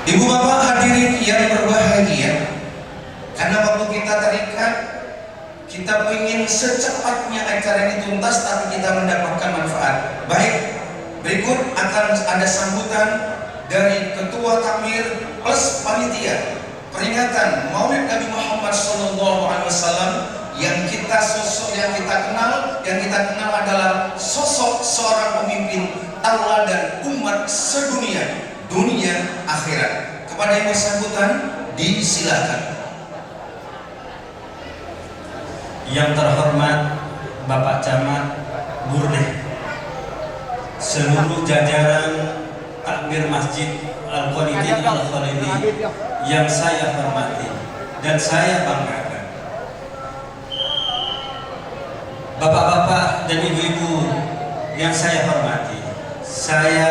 Ibu bapak hadirin yang berbahagia, karena waktu kita terikat, kita ingin secepatnya acara ini tuntas, tapi kita mendapatkan manfaat. Baik, berikut akan ada sambutan dari Ketua Takmir plus panitia peringatan Maulid Nabi Muhammad SAW, yang kita kenal adalah sosok seorang pemimpin tauladan umat sedunia, dunia akhirat. Kepada yang bersangkutan disilakan. Yang terhormat Bapak Camat Burneh, seluruh jajaran takmir Masjid Al-Qanidin Al-Khalidi yang saya hormati dan saya banggakan, bapak-bapak dan ibu-ibu yang saya hormati, saya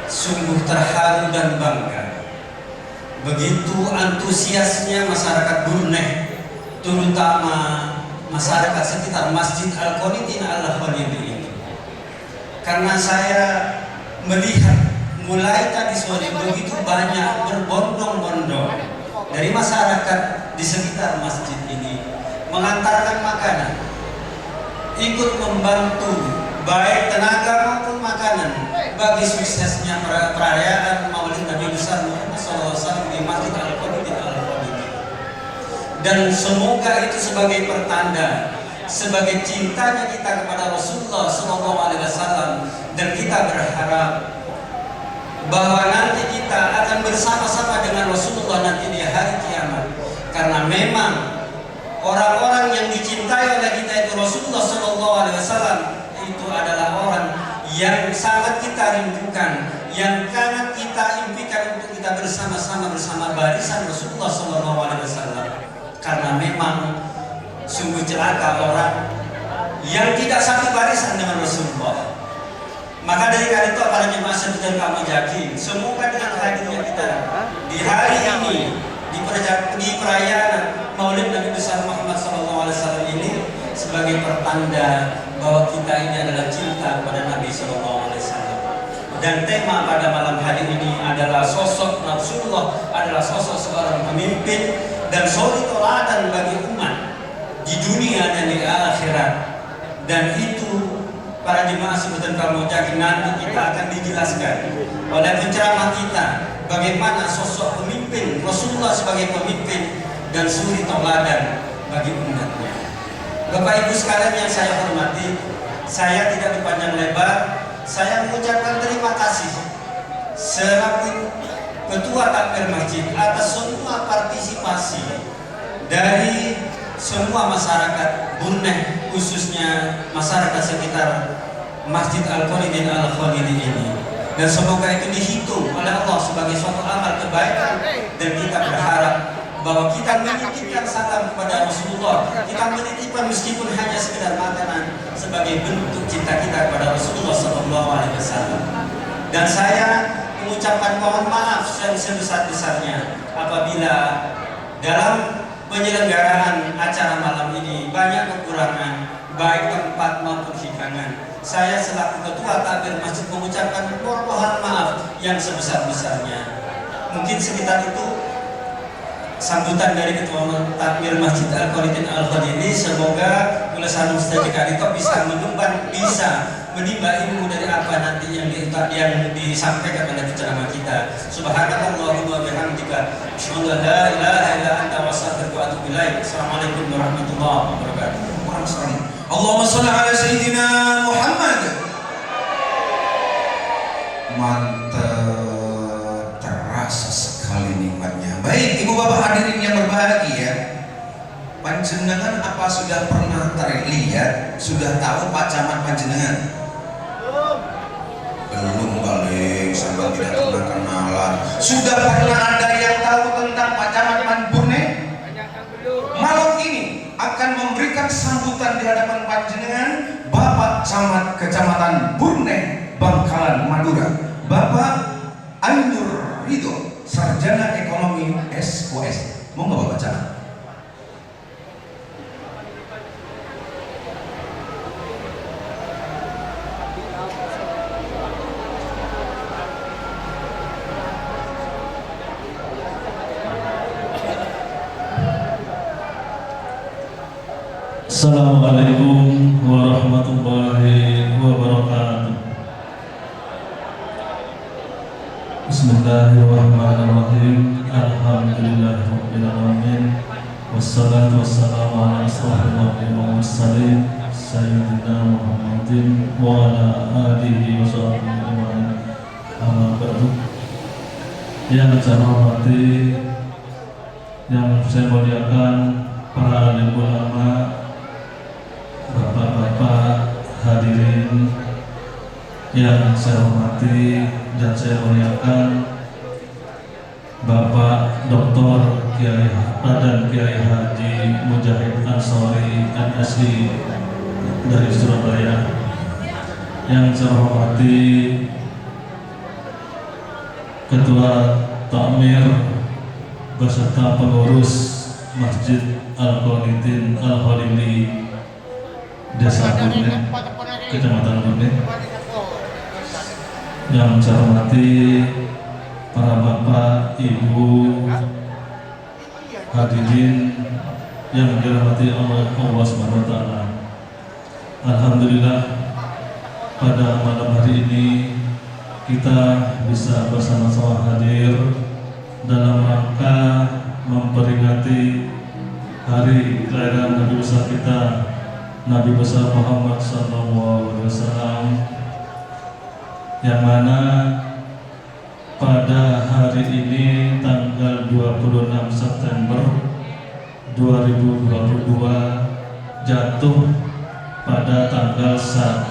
sungguh terharu dan bangga. Begitu antusiasnya masyarakat Brunei, terutama masyarakat sekitar Masjid Al-Qanidin Al-Khalidi ini, karena saya melihat mulai tadi sore begitu banyak berbondong-bondong dari masyarakat di sekitar masjid ini mengantarkan makanan, ikut membantu baik tenaga maupun makanan bagi suksesnya perayaan Maulid Nabi besar Muhammad SAW di Masjid Al-Qanidin Al-Khalidi. Dan semoga itu sebagai pertanda, sebagai cintanya kita kepada Rasulullah SAW, dan kita berharap bahwa nanti kita akan bersama-sama dengan Rasulullah nanti di hari kiamat, karena memang orang-orang yang dicintai oleh kita itu Rasulullah SAW itu adalah orang yang sangat kita rindukan, yang sangat kita impikan untuk kita bersama-sama bersama barisan Rasulullah SAW. Karena memang sungguh celaka orang yang tidak satu barisan dengan Rasulullah. Maka dari karena itu para jemaah sekalian kami yakin, semoga dengan hadirnya kita di hari ini di perayaan Maulid Nabi besar Muhammad SAW ini sebagai pertanda bahwa kita ini adalah cinta kepada Nabi SAW. Dan tema pada malam hari ini adalah sosok Rasulullah, adalah sosok seorang pemimpin dan suri teladan bagi umat di dunia dan di akhirat. Dan itu para jemaah sebutan kamu jadi nanti kita akan dijelaskan oleh penceramah kita bagaimana sosok pemimpin Rasulullah sebagai pemimpin dan suri teladan bagi umatnya. Bapak Ibu sekalian yang saya hormati, saya tidak berpanjang lebar, saya mengucapkan terima kasih selaku Ketua Takmir Masjid atas semua partisipasi dari semua masyarakat Brunei, khususnya masyarakat sekitar Masjid Al-Qanidin Al-Khalidi ini. Dan semoga itu dihitung oleh Allah sebagai suatu amal kebaikan, dan kita berharap bahwa kita menitipkan salam kepada Rasulullah, kita menitipkan meskipun hanya sekedar makanan sebagai bentuk cinta kita kepada Rasulullah SAW. Dan saya mengucapkan mohon maaf yang sebesar-besarnya apabila dalam penyelenggaraan acara malam ini banyak kekurangan baik tempat maupun hidangan. Saya selaku Ketua Takmir Masjid mengucapkan mohon maaf yang sebesar-besarnya. Mungkin sekitar itu sambutan dari Ketua Takmir Masjid Al-Qanidin Al-Khalidi. Semoga ulasan Ustaz Kadito bisa menimba ilmu dari apa nanti yang disampaikan oleh penceramah kita. Subhanallahumma wa bihamdika, asyhadu an la ilaha illa anta wa astaghfiruka wa atubu ilaik. Assalamualaikum warahmatullahi wabarakatuh. Allahumma shalli ala sayyidina Muhammad. Mantap, terasa sekali nikmatnya. Baik, ibu bapak hadirin yang berbahagia, panjenengan apa sudah pernah terlihat, sudah tahu Pak Camat panjenengan? Belum balik, sampai tidak pernah kenalan. Sudah pernah ada yang tahu tentang Pak Camat Brunei? Malam ini akan memberikan sambutan di hadapan panjenengan Bapak Camat Kecamatan Brunei, Bangkalan, Madura, Bapak Ainur Ridho, Sarjana Ekonomi SOS. Monggo Bapak Camat. Assalamualaikum warahmatullahi wabarakatuh. Bismillahirrahmanirrahim. Alhamdulillahirabbil alamin. Wassalatu wassalamu ala asyrofil mursalin sayyidina Muhammadin wa ala alihi wa sahbihi ajma'in. Amma ba'du. Yang saya hormati, yang saya muliakan para alim ulama, bapak-bapak hadirin yang saya hormati dan saya muliakan, Bapak Dr. Kiai Raden Kiai Haji Mujahid Ansori MSI dari Surabaya, yang saya hormati Ketua Takmir beserta pengurus Masjid Al-Qanitin Al-Holili Desa Burne, Kecamatan Burne, yang saya hormati para bapak, ibu, hadirin yang dirahmati Allah Subhanahu wa taala. Alhamdulillah, pada malam hari ini kita bisa bersama-sama hadir dalam rangka memperingati hari kelahiran Nabi besar kita, Nabi besar Muhammad SAW, yang mana pada hari ini tanggal 26 September 2022 jatuh pada tanggal 1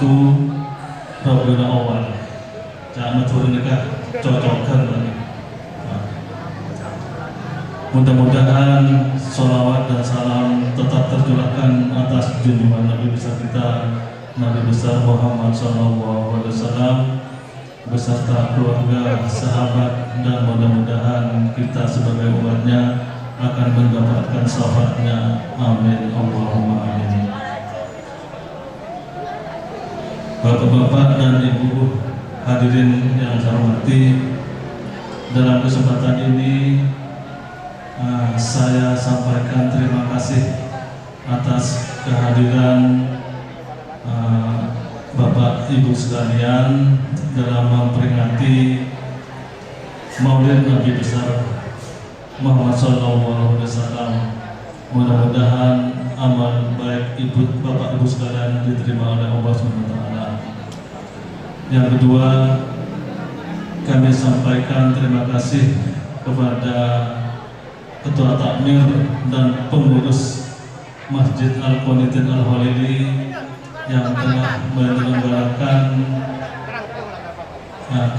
Rabiul Awal. Jangan turun nikah cocokkan lagi. Mudah-mudahan sholawat dan salam tetap tercurahkan atas junjungan Nabi besar kita, Nabi besar Muhammad SAW, beserta keluarga, sahabat, dan mudah-mudahan kita sebagai umatnya akan mendapatkan syafaatnya. Amin, Allahumma amin. Bapak-bapak dan ibu hadirin yang saya hormati, dalam kesempatan ini saya sampaikan terima kasih atas kehadiran Bapak Ibu sekalian dalam memperingati Maulid Nabi besar Muhammad SAW. Mudah-mudahan amal baik Bapak Ibu sekalian diterima oleh Allah SWT. Yang kedua, kami sampaikan terima kasih kepada Ketua Takmir dan pengurus Masjid Al-Qanitin Al-Holili yang telah menyelenggarakan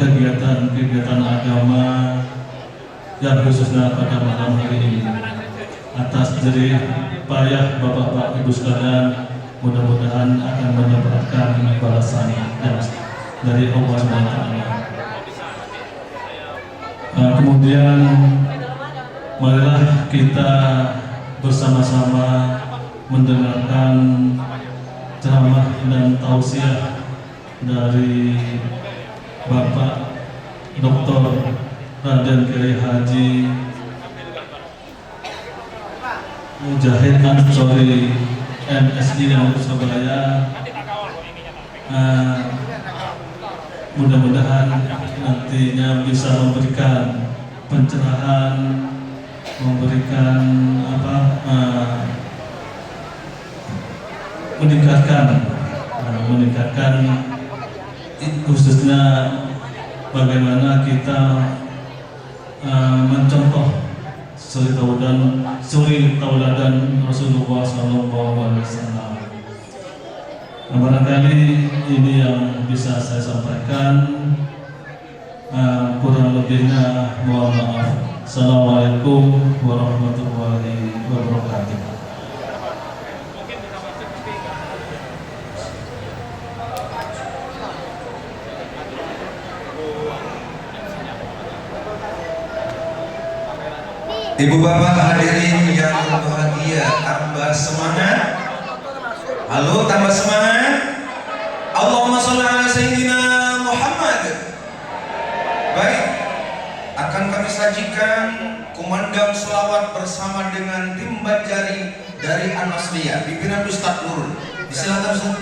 kegiatan agama yang khususnya pada malam hari ini. Atas jerih payah bapak-bapak ibu sekalian, mudah-mudahan akan mendapatkan balasan yang dari Allah SWT. Kemudian marilah kita bersama-sama mendengarkan ceramah dan tausiah dari Bapak Dr. Raden Kiai Haji Mujahid Ansori MSI yang Surabaya. Mudah-mudahan nantinya bisa memberikan pencerahan, memberikan meningkatkan khususnya bagaimana kita mencontoh suri tauladan Rasulullah SAW. Barangkali ini yang bisa saya sampaikan. Kurang lebihnya mohon maaf. Assalamualaikum warahmatullahi wabarakatuh. Ibu bapak hadirin yang berbahagia, tambah semangat. Halo, tambah semangat. Allahumma sholli ala sayyidina Muhammad. Baik, akan kami sajikan kumandang selawat bersama dengan tim Banjari dari An-Nasliyah, pimpinan Ustaz Nurul. Silakan Ustaz.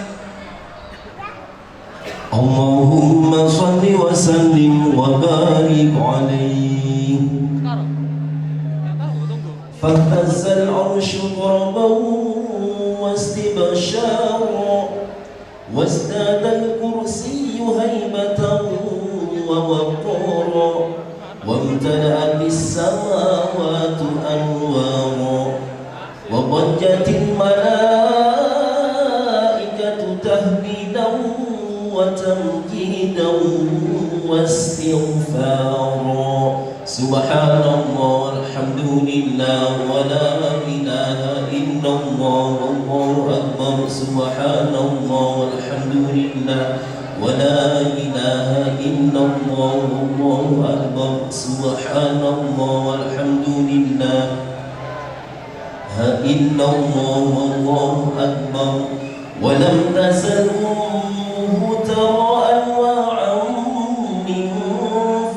Allahumma salli wa sallim wa barik alaihi. Fahtazza al-arshu gharaban wastibsharan وازداد الكرسي هيبة ووقارا وامتلأت السماوات أنوارا وضجت الملائكة تهديدا وتمجيدا واستغفارا سبحان الله الحمد لله ولا إله إلا الله والله أكبر سبحان الله والحمد لله ولا إله إلا الله والله أكبر سبحان الله والحمد لله إلا الله والله أكبر ولم تزل أمه ترى أنواعا من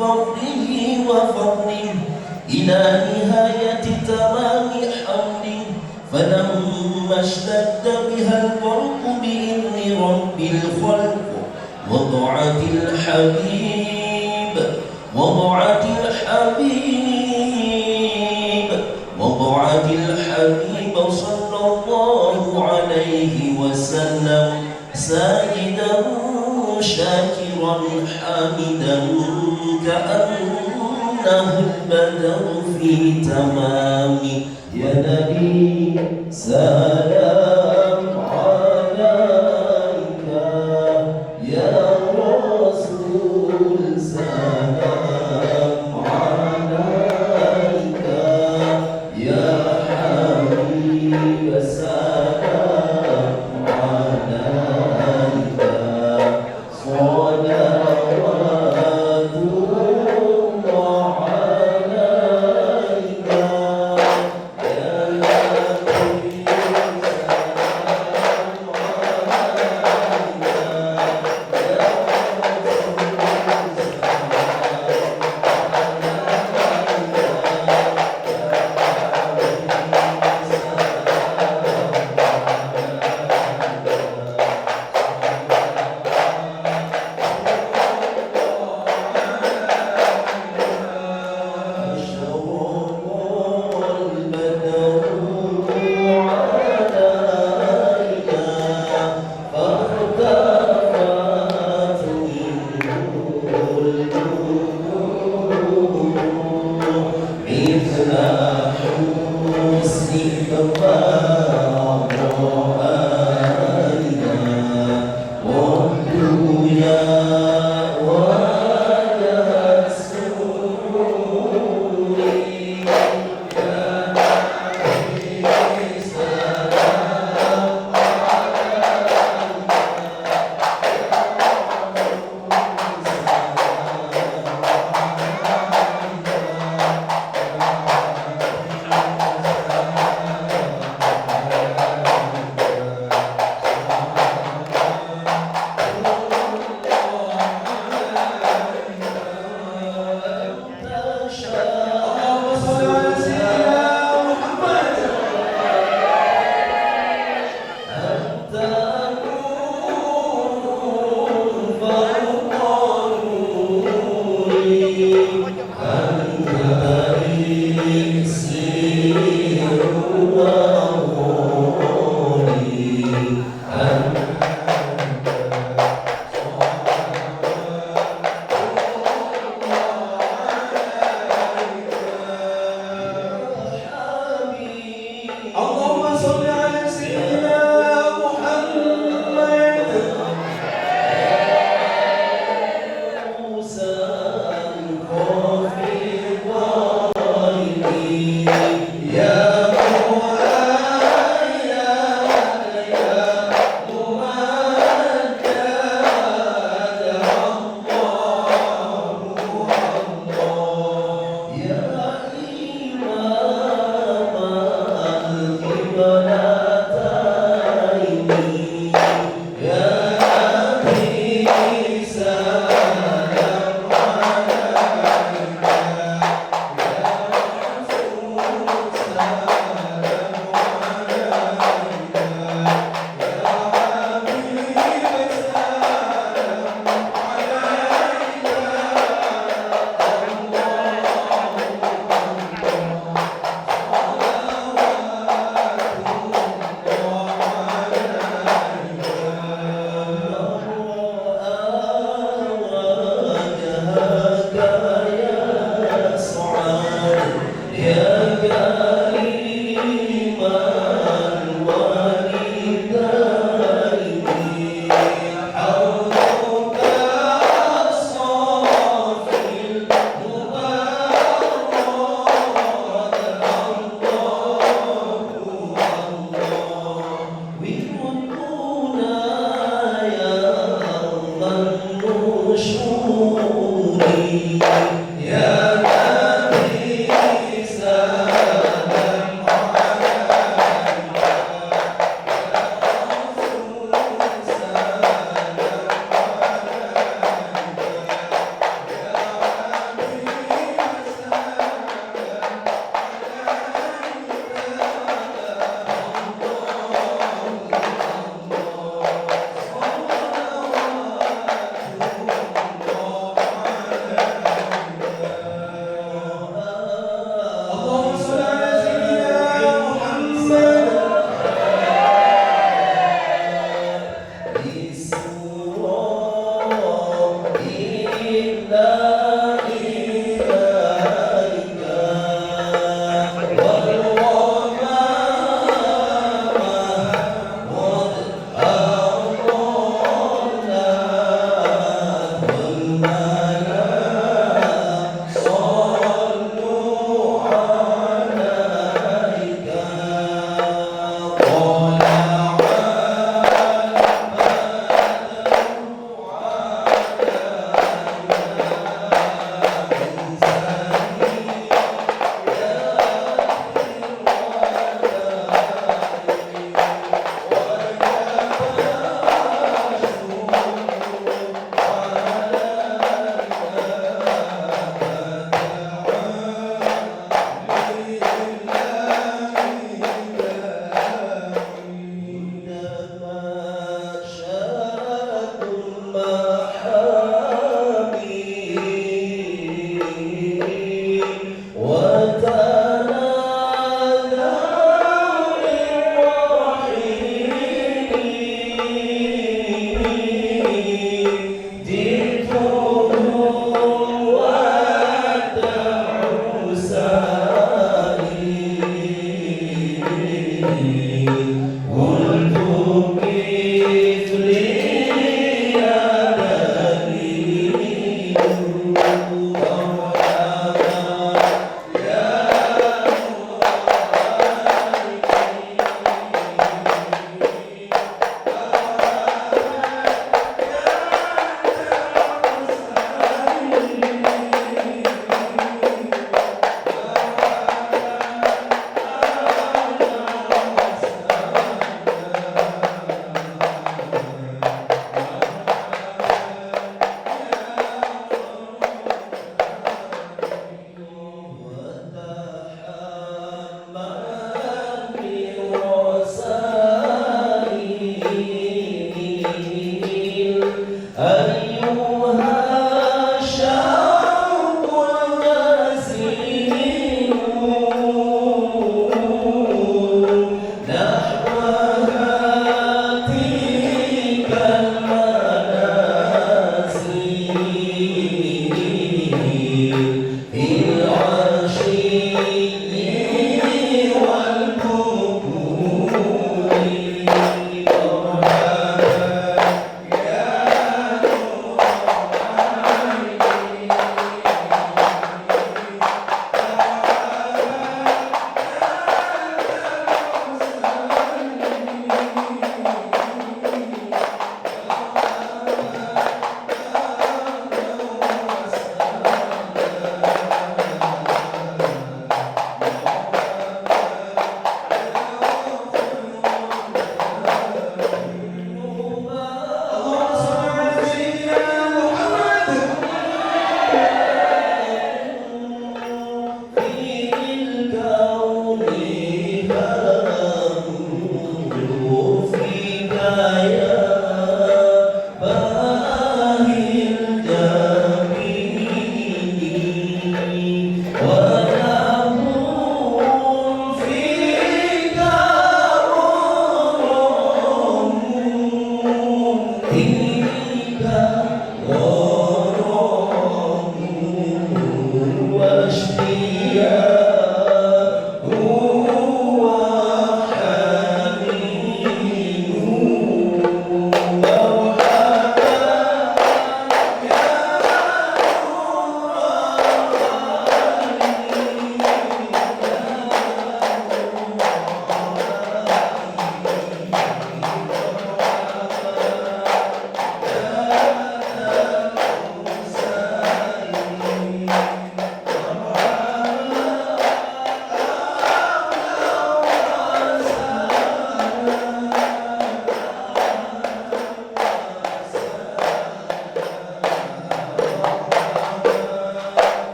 فضله وفضله إلى نهاية تمام حمله فلما اشتد بها البرق بإذن رب الخلق وضعت الحبيب صلى الله عليه وسلم ساجدا شاكرا حامدا كأنه البدر في تمامه يا نبي سلام عليك يا رسول سلام عليك يا حبيب سلام عليك صلوات الله عليك يا نبي سلام عليك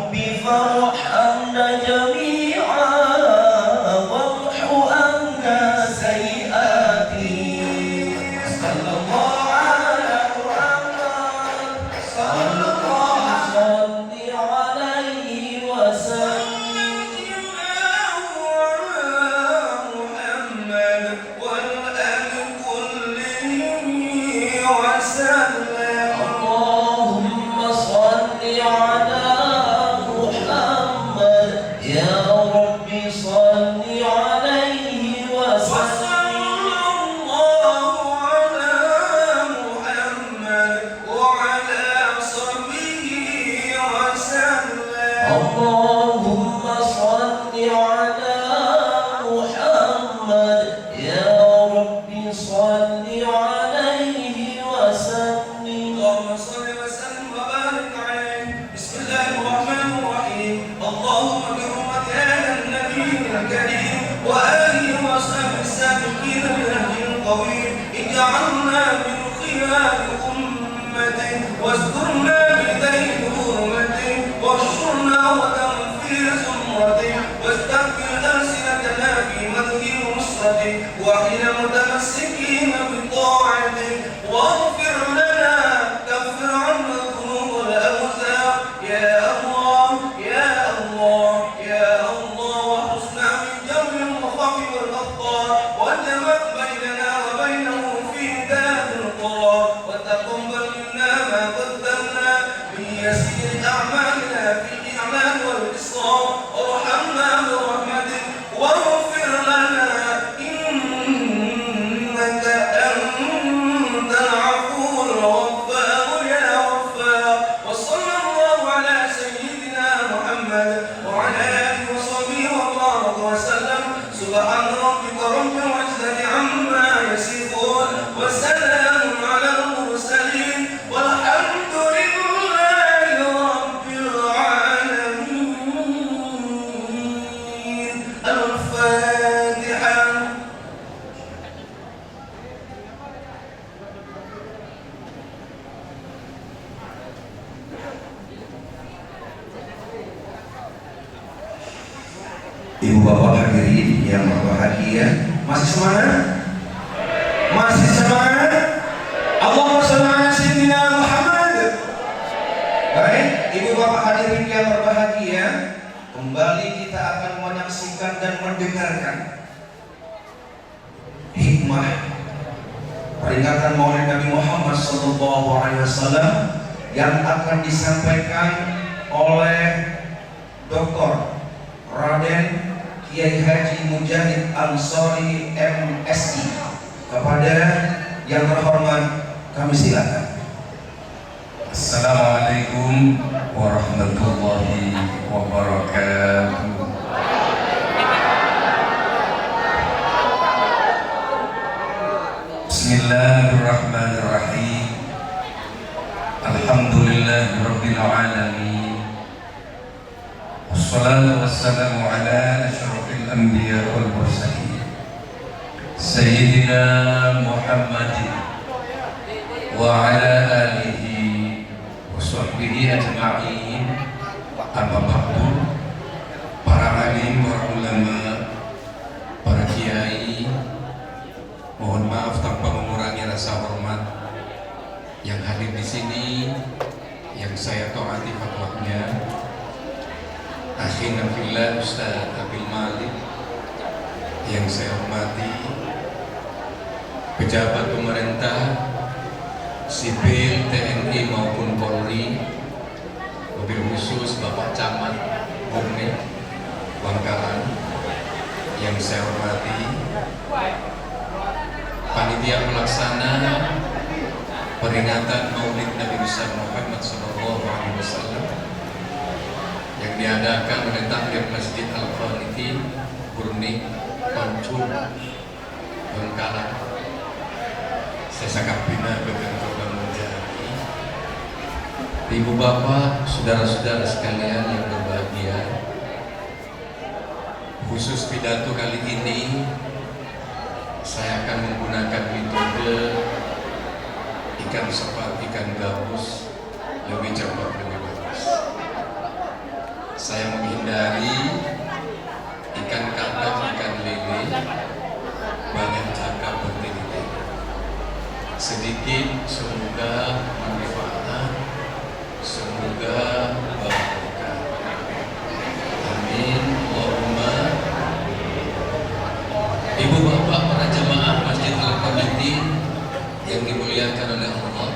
ربي فارحمنا جميعا وامح عنا سيئاتي صلى الله على محمد صلى الله عليه وسلم اللهم صل على محمد يا ربي صل عليه وسلم اللهم صل على محمد يا ربي صل عليه وسلم اللهم صل وسلم وبارك عليه. بسم الله الرحمن الرحيم. اللهم بحرمة هذا النبي الكريم وآله وصحبه السابقين بالهدي القويم اجعلنا من خيار أمته واسترنا بذيل حرمته واحشرنا وتم في زمرته واستغفر ألسنتنا في مدح نصرته وحين متمسكين بطاعته واغفر لنا كفر عنا الذنوب والأوزار يا الله يا الله يا الله واحرسنا من جور المخاوف والأخطار واجمع بيننا وبينه في دار القرار وتقبل منا ما قدمنا من يسير أعمالنا في الإعمال والإصرار وارحمنا برحمتك واغفر لنا إنك أنت العفو الغفار يا غفار. وصلى الله على سيدنا محمد وعلى آله وصحبه وبارك وسلم. سبحان ربك رب العزة عما يصفون وسلام على المرسلين والحمد لله رب العالمين. الفاتحة. Ibu bapak hadirin yang berbahagia, masih semangat? Masih semangat? Allahumma shalli ala sayyidina Muhammad. Baik, ibu bapak hadirin yang berbahagia, kembali kita akan menyaksikan dan mendengarkan hikmah peringatan Maulid Nabi Muhammad SAW yang akan disampaikan oleh Dr. Raden Kiai Haji Mujahid Ansori MSI. Kepada yang terhormat kami silakan. Assalamualaikum warahmatullahi wabarakatuh. Bismillahirrahmanirrahim. Alhamdulillahirabbil alamin. Wassalatu wassalamu ala asyrafil anbiya wal mursalin Sayyidina Muhammadin wa ala alihi wa sahbihi ajma'in. Amma ba'du. Para alim, para ulama, para kiai, mohon maaf tanpa mengurangi rasa hormat yang hadir di sini, yang saya taati fatwanya. Akhina fillah Ustaz Abil Malik yang saya hormati, pejabat pemerintah, sipil, TNI maupun Polri, mobil khusus Bapak Camat Bumi Bangkalan yang saya hormati, panitia pelaksana peringatan Maulid Nabi besar Muhammad SAW yang diadakan oleh Takmir Masjid Al-Qanitin Burni Pancur Bangkalan. Saya sangat bina begitu dan menjadi ibu bapak, saudara-saudara sekalian yang berbahagia. Khusus pidato kali ini saya akan menggunakan metode ikan sepat, ikan gabus, lebih cepat lebih bagus. Saya menghindari ikan kakap, ikan lele, banyak cakap bertele. Sedikit semoga manfaat, semoga berkah. Amin. Allahumma. Ibu bapak para jamaah Masjid Al-Qamitin yang dimuliakan oleh Allah,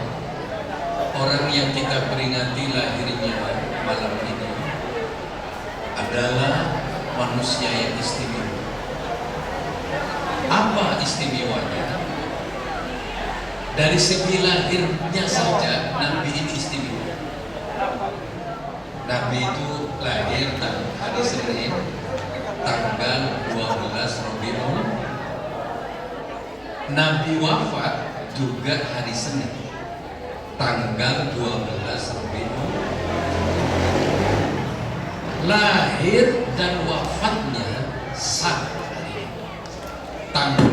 orang yang kita peringati lahirnya malam ini adalah manusia yang istimewa. Apa istimewanya? Dari segi lahirnya saja Nabi ini istimewa. Nabi itu lahir hari Senin tanggal 12 Rabiul. Nabi wafat juga hari Senin tanggal 12 Rabiul. Lahir dan wafatnya sama hari tanggal.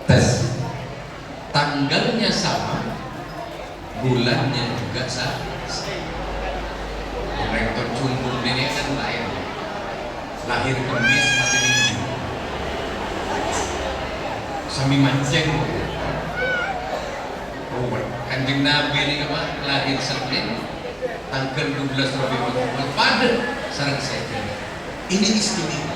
Tes. Tanggalnya sama, bulannya juga sama. Rektor Cumbung ini kan lahir Kamis mati Minggu. Sami mancing. Kanjeng Nabi ini apa? Lahir Senin tanggal 12 Rabiul pada sarang saya. Ini istimewa.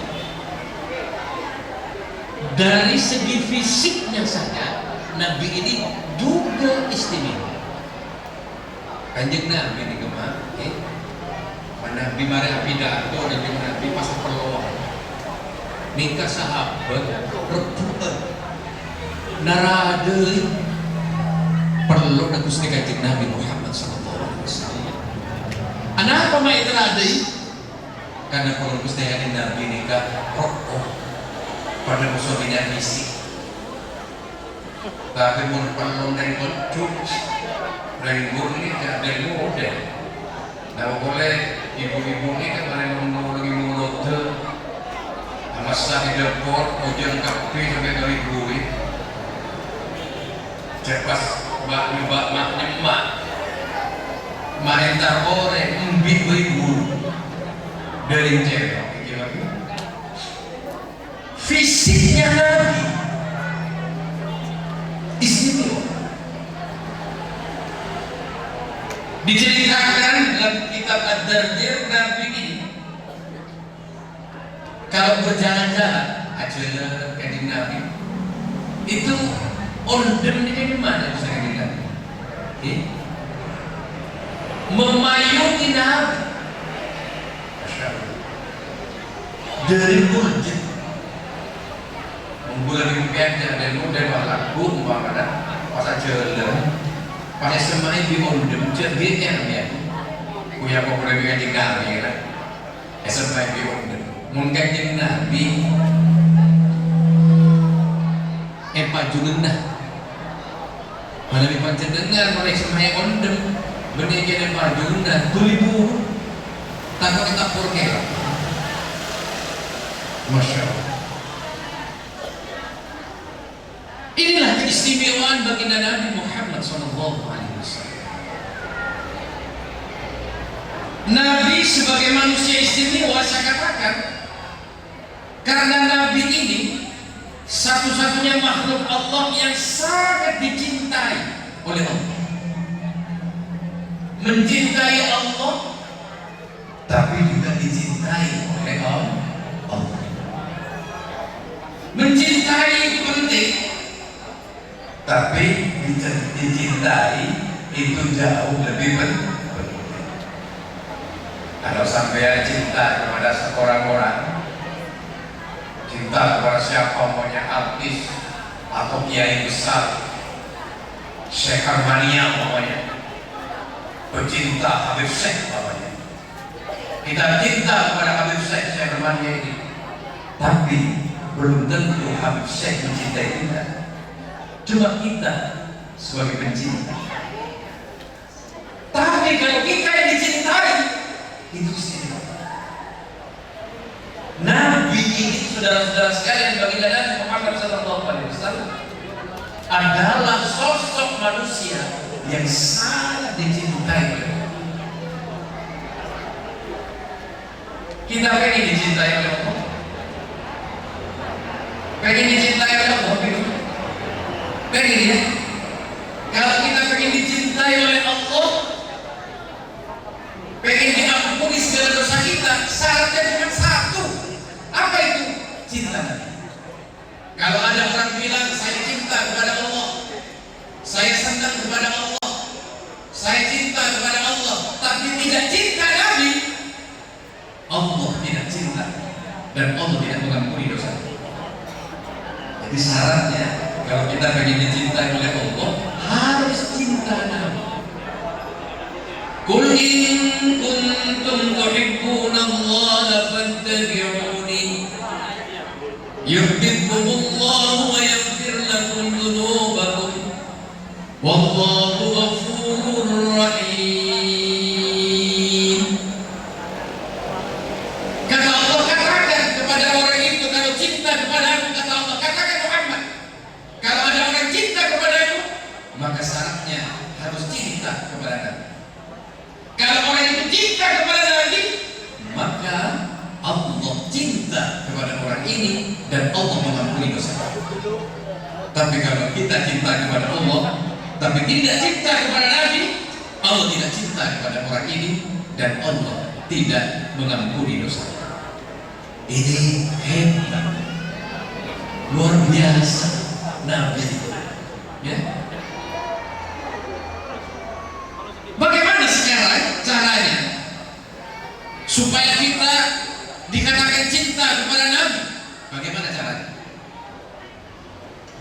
Dari segi fisiknya saja Nabi ini juga istimewa. Kanjeng Nabi ini kemana? Nabi mari pidato dan Nabi pas peluang nikah sahabat rebutan narade perlu nak Gusti Kanjeng Nabi Muhammad sallallahu alaihi wasallam. Ana apa mai narade? Karena perlu Gusti Nabi nikah rokok pada musuhnya fisik. Tapi mun perlu dari kocok dari murni dari model. Nah boleh ibu-ibu ini kan ada yang mengulangi mulut masa hidup pot ujian kapi sampai kali gue cepas mbak nyemak main tarore mbik ibu dari cewek fisiknya Nabi istimewa. Diceritakan dalam kitab Ad-Dardir Nabi ini kalau berjalan-jalan aja Kanjeng Nabi itu ondem di mana bisa Kanjeng Nabi? Memayungi Nabi. Dari wujud membuat impian dari model lagu umpamanya pas jalan pada semai di ondem jadi ya punya problem yang tinggal ya kan semai di ondem mungkin Kanjeng Nabi pajungenah mana di panjenengan mulai semai ondem benih jadi pajungenah tulibu takut kita purke Masya Allah. Inilah keistimewaan baginda Nabi Muhammad SAW. Nabi sebagai manusia istimewa saya katakan karena Nabi ini satu-satunya makhluk Allah yang sangat dicintai oleh Allah. Mencintai Allah tapi juga dicintai oleh Allah. Mencintai itu penting, tapi dicintai itu jauh lebih penting. Kalau sampai cinta kepada seorang orang, cinta kepada siapa maunya artis atau kiai besar, Syekh Armania namanya, pecinta Habib Syekh namanya. Kita cinta kepada Habib Syekh Armania ini, tapi belum tentu Habib Syekh mencintai kita. Cuma kita sebagai pencinta. Tapi kalau kita yang dicintai, itu istimewa. Nabi ini saudara-saudara sekalian baginda Nabi Muhammad SAW adalah sosok manusia yang sangat dicintai oleh Allah. Kita pengen dicintai oleh Allah, pengen dicintai oleh Allah, pengen ya. Kalau kita pengen dicintai oleh Allah, pengen diampuni segala dosa kita, syaratnya cuma satu. Apa itu? Cinta. Kalau ada orang bilang saya cinta kepada Allah, saya senang kepada Allah, saya cinta kepada Allah, tapi tidak cinta Nabi, Allah tidak cinta dan Allah tidak mengampuni dosa. Jadi syaratnya kalau kita pengen dicintai oleh Allah harus cinta Nabi. Qul in kuntum tuhibbunallaha fattabi'uni yuhibbukumullahu wa yaghfir lakum dzunubakum wallahu ghafurur rahim. Kata Allah, katakan kepada orang itu kalau cinta kepada aku, kata Allah, katakan Muhammad, kalau ada orang cinta kepada aku, maka syaratnya harus cinta kepada Nabi. Kalau orang itu cinta kepada Nabi, maka Allah cinta kepada orang ini dan Allah mengampuni dosa. Tapi kalau kita cinta kepada Allah tapi tidak cinta kepada Nabi, Allah tidak cinta kepada orang ini dan Allah tidak mengampuni dosa. Ini hebat, luar biasa Nabi, ya. Bagaimana sekarang caranya supaya kita dikatakan cinta kepada Nabi? Bagaimana caranya?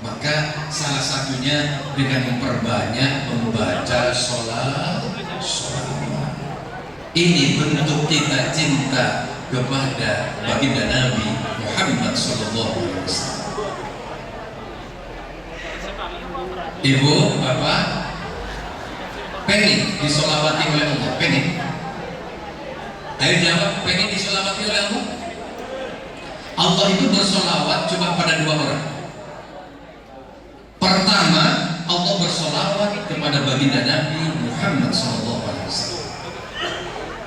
Maka salah satunya dengan memperbanyak membaca sholat. Ini bentuk kita cinta kepada baginda Nabi Muhammad SAW. Ibu, bapak, pengen disolawati oleh Allah? Pengen? Ayo jawab, pengen disolawati oleh Allah? Allah itu bersolawat cuma pada dua orang. Pertama, Allah bersolawat kepada baginda Nabi Muhammad SAW.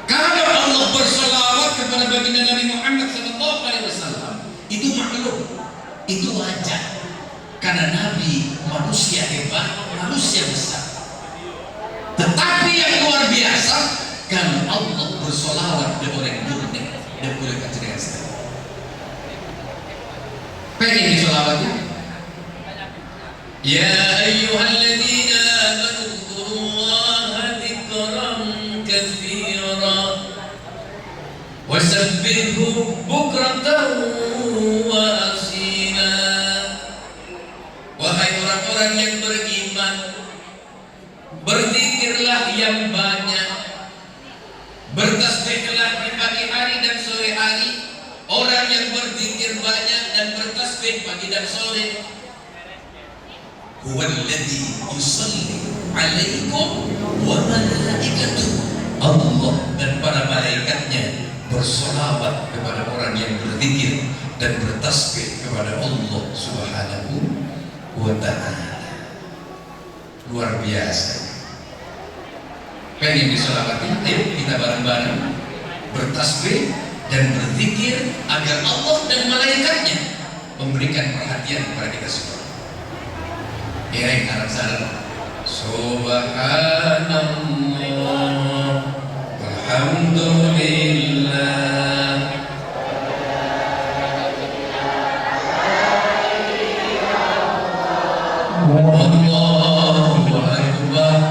Kalau Allah bersolawat kepada baginda Nabi Muhammad SAW, itu maklum, itu wajar, karena Nabi manusia hebat, manusia besar. Tetapi yang luar biasa, kalau Allah bersolawat di orang dunia, dia boleh kacau sekali. Pengen disolawati? Ya ayyuhalladzina amanu dzkurullaha dzikran katsira wasabbihhu bukratan wa asila. Wahai orang-orang yang beriman, berzikirlah yang banyak, bertasbihlah di pagi hari dan sore hari. Orang yang berzikir banyak dan bertasbih pagi dan sore, huwallazi yusalli alaikum wa malaikatuh. Allah dan para malaikatnya bersolawat kepada orang yang berzikir dan bertasbih kepada Allah Subhanahu wa ta'ala. Luar biasa. Pengen disolawati? Ayo kita bareng-bareng bertasbih dan berzikir agar Allah dan malaikatnya memberikan perhatian kepada kita semua. Ireng Arab Salam. Subhanallah walhamdulillah wallahu akbar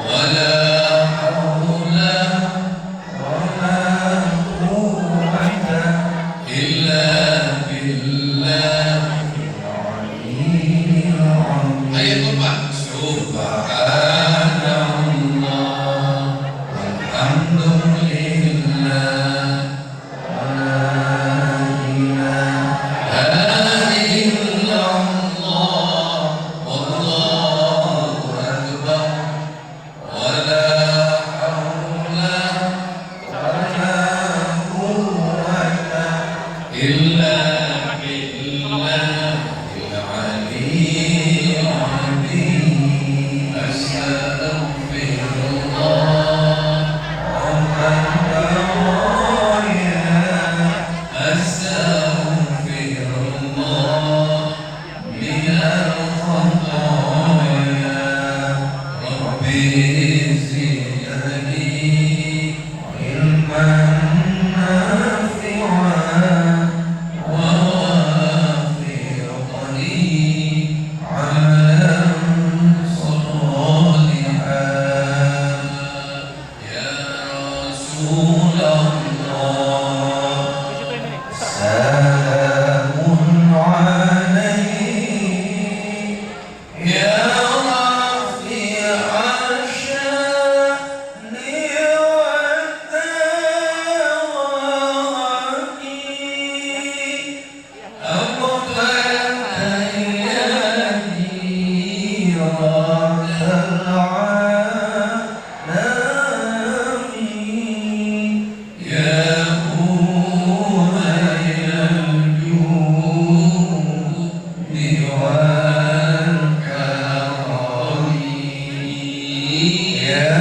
wala haula wala quwwata illa billah. Ayo Bapak. Subhanallah walhamdulillah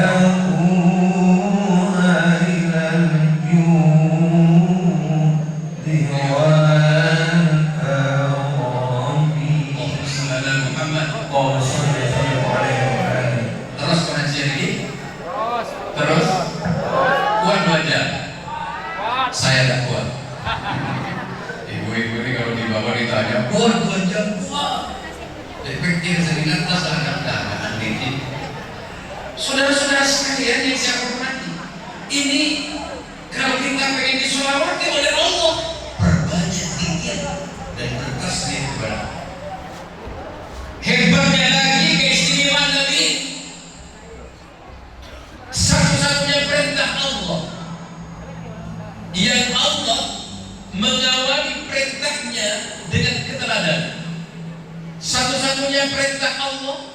ساقوها إلى الجود والأرامي. Muhammad. اللهم صل وسلم عليه وعلى آله. Terus pengajian ini? Terus? Kuat 2 jam? Saya tak kuat. Ibu-ibu ini kalau dibawa ditanya, kuat 2 jam? Kuat. Pikir seringan tas anak-anak ini. Saudara-saudara sekalian yang saya hormati, ini kalau kita pengen disolawati oleh Allah, perbanyak zikir dan bertasbih kepada Allah. Hebatnya lagi keistimewaan Nabi, satu-satunya perintah Allah yang Allah mengawali perintahnya dengan keteladanan. Satu-satunya perintah Allah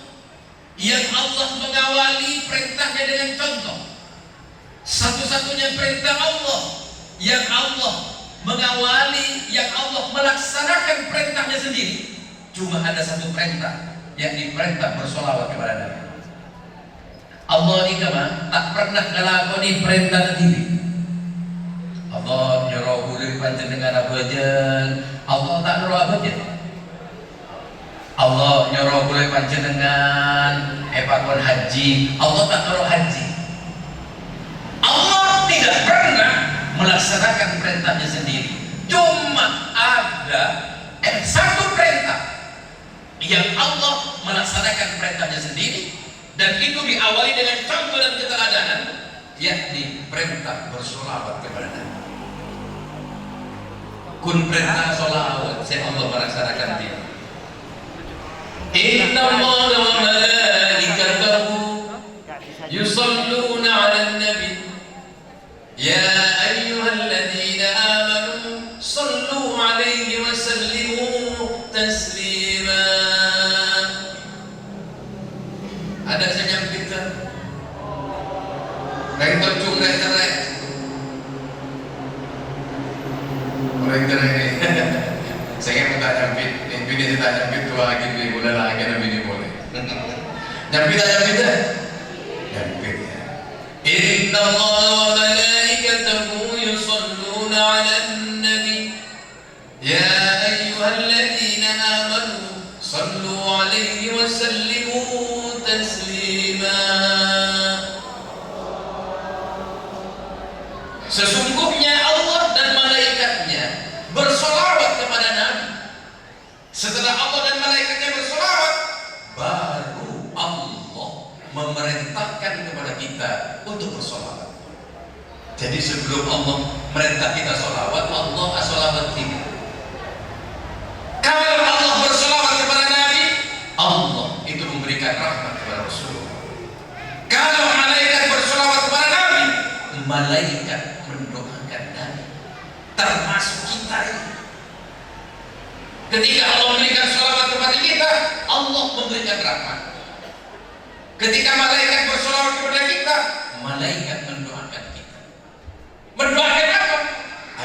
yang Allah mengawali perintahnya dengan contoh. Satu-satunya perintah Allah yang Allah mengawali, yang Allah melaksanakan perintahnya sendiri. Cuma ada satu perintah, yakni perintah bersolawat kepada Nabi. Allah ini tak pernah ngelakoni perintah sendiri. Allah nyuruh boleh panjenengan apa aja, Allah tak nyuruh apa aja. Allah nyuruh boleh panjenengan pakon haji, Allah tak nyuruh haji. Allah tidak pernah melaksanakan perintahnya sendiri. Cuma ada satu perintah yang Allah melaksanakan perintahnya sendiri, dan itu diawali dengan contoh dan keteladanan, yakni perintah bersolawat kepada Nabi. Kun perintah solawat, saya Allah melaksanakan dia. Inna Allah wa malaikatahu yusalluna 'alan nabi ya ayyuhalladzina amanu sallu 'alaihi wa sallimu taslima. Ada senyap kita kain tercung dan cerai orang cerai saya minta nyampit ini kita nyampit 2 lagi 2 bulan lagi nabi ini boleh nyampit aja kita nyampit ya. Inna Allah wa malaikatahu yusalluna 'alan nabi ya ayyuhalladzina amanu sallu 'alaihi wa sallimu taslima. Sesungguhnya Allah dan malaikatnya bersolawat kepada Nabi. Setelah Allah dan malaikatnya bersolawat, baru Allah memerintahkan kepada kita untuk bersolawat. Jadi sebelum Allah merintah kita solawat, Allah asolawat kita. Kalau Allah bersolawat kepada Nabi, Allah itu memberikan rahmat kepada Rasulullah. Kalau malaikat bersolawat kepada Nabi, malaikat mendoakan Nabi, termasuk kita ini. Ketika Allah memberikan solawat kepada kita, Allah memberikan rahmat. Ketika malaikat bersolawat kepada kita, malaikat mendoakan kita. Mendoakan apa?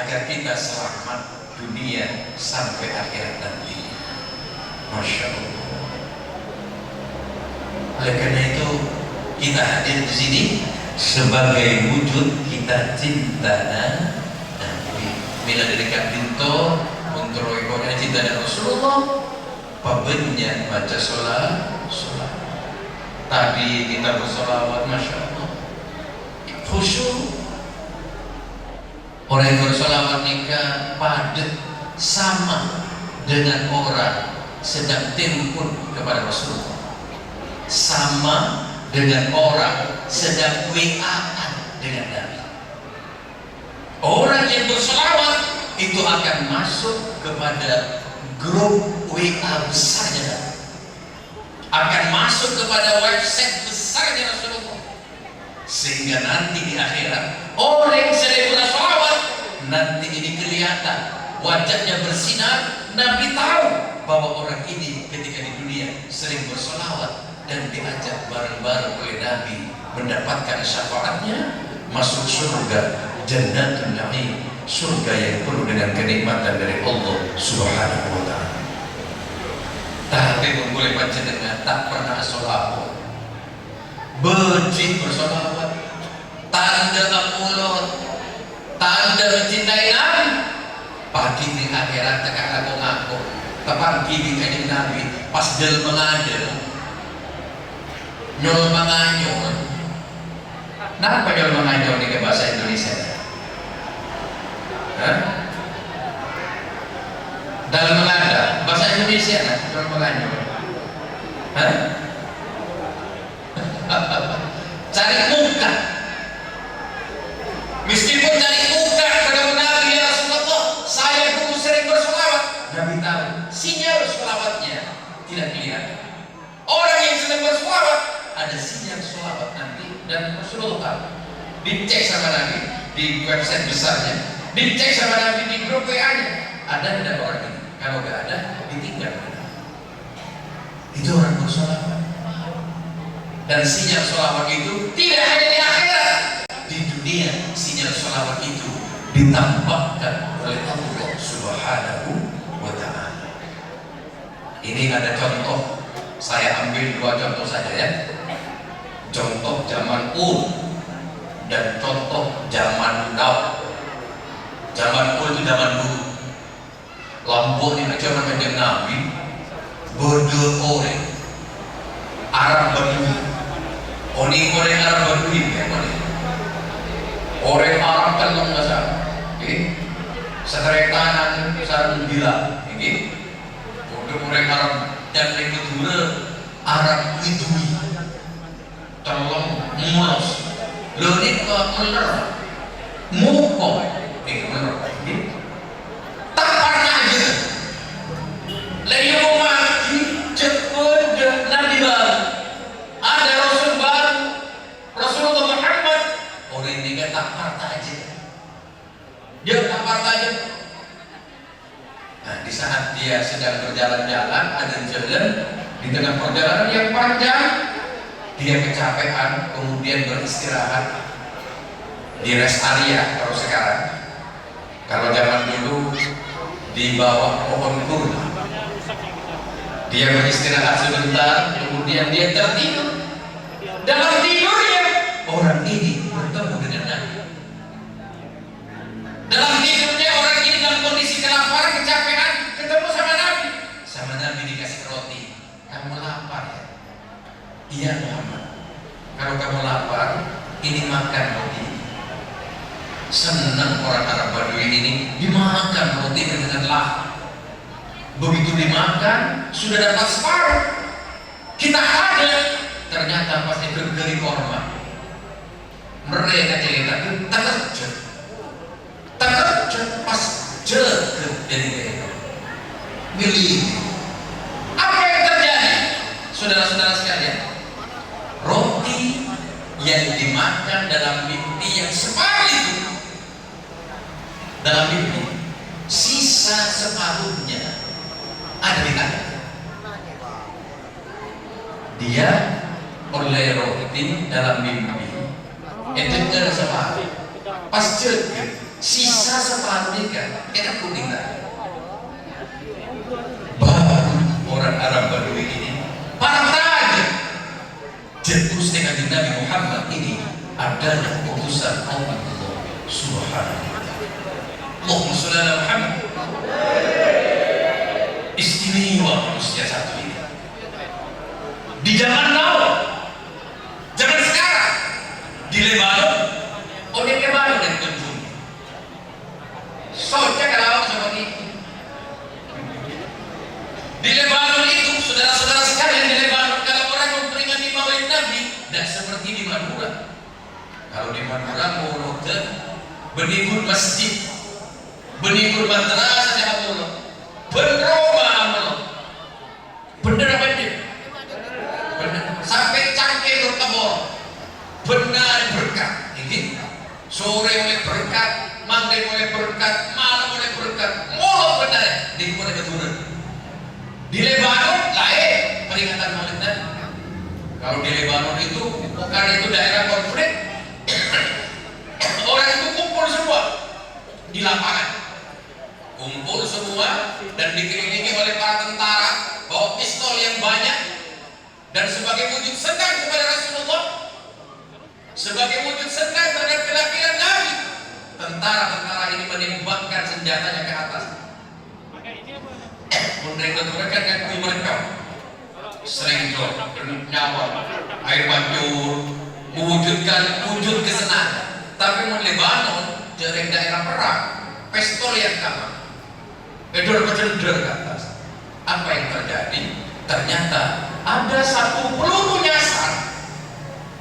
Agar kita selamat dunia sampai akhirat nanti. Masya Allah. Oleh karena itu kita hadir di sini sebagai wujud kita cinta Nabi. Bila dekat pintu untuk ikutnya cinta dan Rasulullah, pabennya baca sholat. Tadi kita bersolawat, masya Allah, khusyuk. Orang yang bersolawat nikah padat sama dengan orang sedang telepon kepada Rasulullah, sama dengan orang sedang WA-an dengan Nabi. Orang yang bersolawat itu akan masuk kepada grup WA besarnya Nabi, akan masuk kepada website besarnya Rasulullah, sehingga nanti di akhirat orang yang sedang bersolawat nanti ini kelihatan wajahnya bersinar. Nabi tahu bahwa orang ini ketika di dunia sering bersolawat dan diajak bareng-bareng oleh Nabi mendapatkan syafaatnya masuk surga Jannatul Na'im, surga yang penuh dengan kenikmatan dari Allah Subhanahu wa ta'ala. Tapi boleh panjenengan tak pernah sholawat, Becik bersolawat, tanda mulut, tanda mencintai Nabi. Pagi di akhirat tekan ngaku-ngaku, tepagi di kanjeng Nabi, pas del mengadil, nyol menganyol. Kenapa nyol menganyol di bahasa Indonesia? Dalam mengada, bahasa Indonesia nah, nyol menganyol. Cari muka, meskipun cari muka pada Nabi ya Rasulullah, saya dulu sering bersolawat. Nabi tahu sinyal solawatnya tidak kelihatan. Orang yang sedang bersolawat ada sinyal solawat nanti, dan Rasulullah tahu. Dicek sama Nabi di website besarnya, dicek sama Nabi di grup WA-nya, ada tidak orang ini? Kalau nggak ada, ditinggal. Itu orang bersolawat. Dan sinyal sholawat itu tidak hanya di akhirat, di dunia sinyal sholawat itu ditampakkan oleh Allah Subhanahu wa Ta'ala. Ini ada contoh, saya ambil 2 contoh saja ya. Contoh zaman dan contoh zaman now. Zaman itu zaman dulu. Lampu ini zaman kanjeng Nabi, bodoh orang Arab Badui. Oni orang Arab Badui ya mana? Orang Arab kan nggak salah. Sekarang tangan sarung bila, ini. Orang Arab dan yang kedua Arab Badui. Tolong mulos. Lori ke meler, mukong, meler. Tak pernah aja. Lagi mau mati cepet Nabi baru. Ada Rasul baru, Rasulullah Muhammad. Orang ini kan tak parta aja. Dia tak parta aja. Nah, di saat dia sedang berjalan-jalan, ada jalan di tengah perjalanan yang panjang, dia kecapean, kemudian beristirahat di rest area. Kalau sekarang, kalau zaman dulu di bawah pohon kurma, dia beristirahat sebentar, kemudian dia tertidur. Dalam tidurnya orang ini bertemu dengan Nabi. Dalam tidurnya orang ini dalam kondisi kelaparan, kecapean, ketemu sama Nabi. Sama Nabi dikasih roti. Kamu lapar ya? Iya Muhammad. Kalau kamu lapar, ini makan roti. Senang orang Arab Badui ini dimakan roti dengan lahap. Begitu dimakan, sudah dapat separuh. Kita ada, ternyata pas digeri korma. Mereka cerita, terkejut pas jaga dari mereka. Milih. Apa yang terjadi? Saudara-saudara sekalian, roti yang dimakan dalam mimpi yang separuh itu, dalam mimpi, sisa separuhnya ada di tangan. Dia oleh roti dalam mimpi itu ada separuh. Pas jaga sisa separuhnya kan enak kuning tadi. Baru orang Arab Badui ini para taja jatuh dengan Nabi Muhammad ini adalah utusan Allah Subhanahu wa Ta'ala. Allahumma sholli ala Muhammad. Istimewa manusia satu ini di zaman now, zaman sekarang di Lebanon, orang Lebanon dan kunjung soalnya kalau seperti itu di Lebanon itu, saudara-saudara sekalian, di Lebanon kalau orang memperingati Maulid Nabi tidak seperti di Madura. Kalau di Madura mau benihun masjid, benihun madrasah jahat mulut, benroma mulut, bener apa itu? Bener. Sampai cangkir berkebor, benar berkat. Ini sore oleh berkat, maghrib oleh berkat, malam oleh berkat, mulut benar di mana keturun. Di Lebanon lain peringatan Maulid Nabi. Kalau di Lebanon itu bukan itu daerah konflik, orang itu kumpul semua di lapangan, kumpul semua dan dikelilingi oleh para tentara bawa pistol yang banyak, dan sebagai wujud senang kepada Rasulullah sebagai wujud senang terhadap kelahiran Nabi. Tentara-tentara ini menembakkan senjatanya ke atas. Mereka kan kui mereka sering nyawa air mancur wujud kesenangan. Tapi di Lebanon dari daerah perang pistol yang kalah bedor ke atas. Apa yang terjadi? Ternyata ada satu peluru nyasar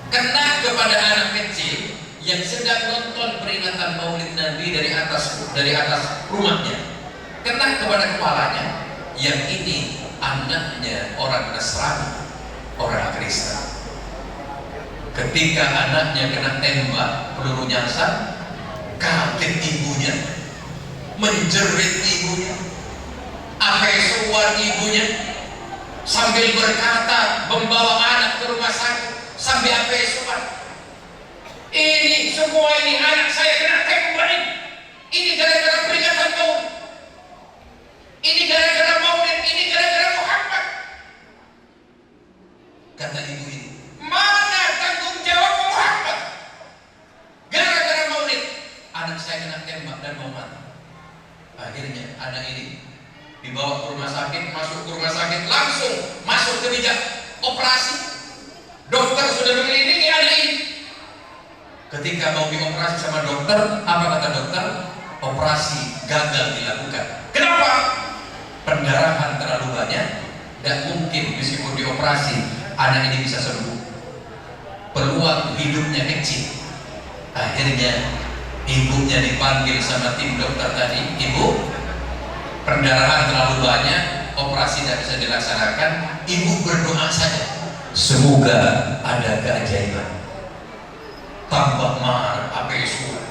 kena kepada anak kecil yang sedang nonton peringatan Maulid Nabi dari atas rumahnya, kena kepada kepalanya. Yang ini anaknya orang Nasrani, orang Kristen. Ketika anaknya kena tembak peluru nyasar, kaget ibunya, menjerit ibunya, apesuan ibunya, sambil berkata membawa anak ke rumah sakit sambil apesuan. Ini semua ini anak saya kena tembak ini gara-gara peringatan Maulid, ini gara-gara Maulid, ini gara-gara Muhammad. Kata ibu ini, mana tanggung jawab Muhammad? Gara-gara Maulid anak saya kena tembak dan mau mati. Akhirnya anak ini dibawa ke rumah sakit, masuk ke rumah sakit, langsung masuk ke meja operasi. Dokter sudah mengelilingi anak ini. Ketika mau dioperasi sama dokter, apa kata dokter? Operasi gagal dilakukan. Kenapa? Pendarahan terlalu banyak, dan mungkin meskipun dioperasi anak ini bisa sembuh. Peluang hidupnya kecil. Akhirnya ibunya dipanggil sama tim dokter tadi. Ibu, pendarahan terlalu banyak, operasi tidak bisa dilaksanakan. Ibu berdoa saja, semoga ada keajaiban. Tambah marah apa isu?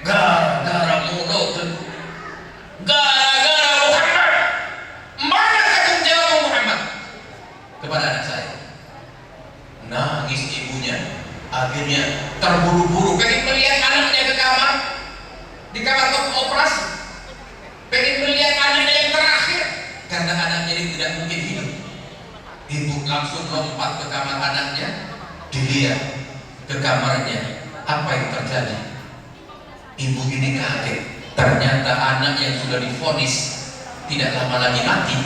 Gara-gara mulut, gara-gara Muhammad. Mana tanggung jawab Muhammad kepada anak saya? Nangis ibunya. Akhirnya terburu-buru pengen melihat anaknya ke kamar, di kamar operasi, pengen melihat anaknya yang terakhir, karena anaknya ini tidak mungkin hidup. Ibu langsung lompat ke kamar anaknya, dilihat ke kamarnya, apa yang terjadi? Ibu ini kaget. Ternyata anak yang sudah divonis tidak lama lagi mati,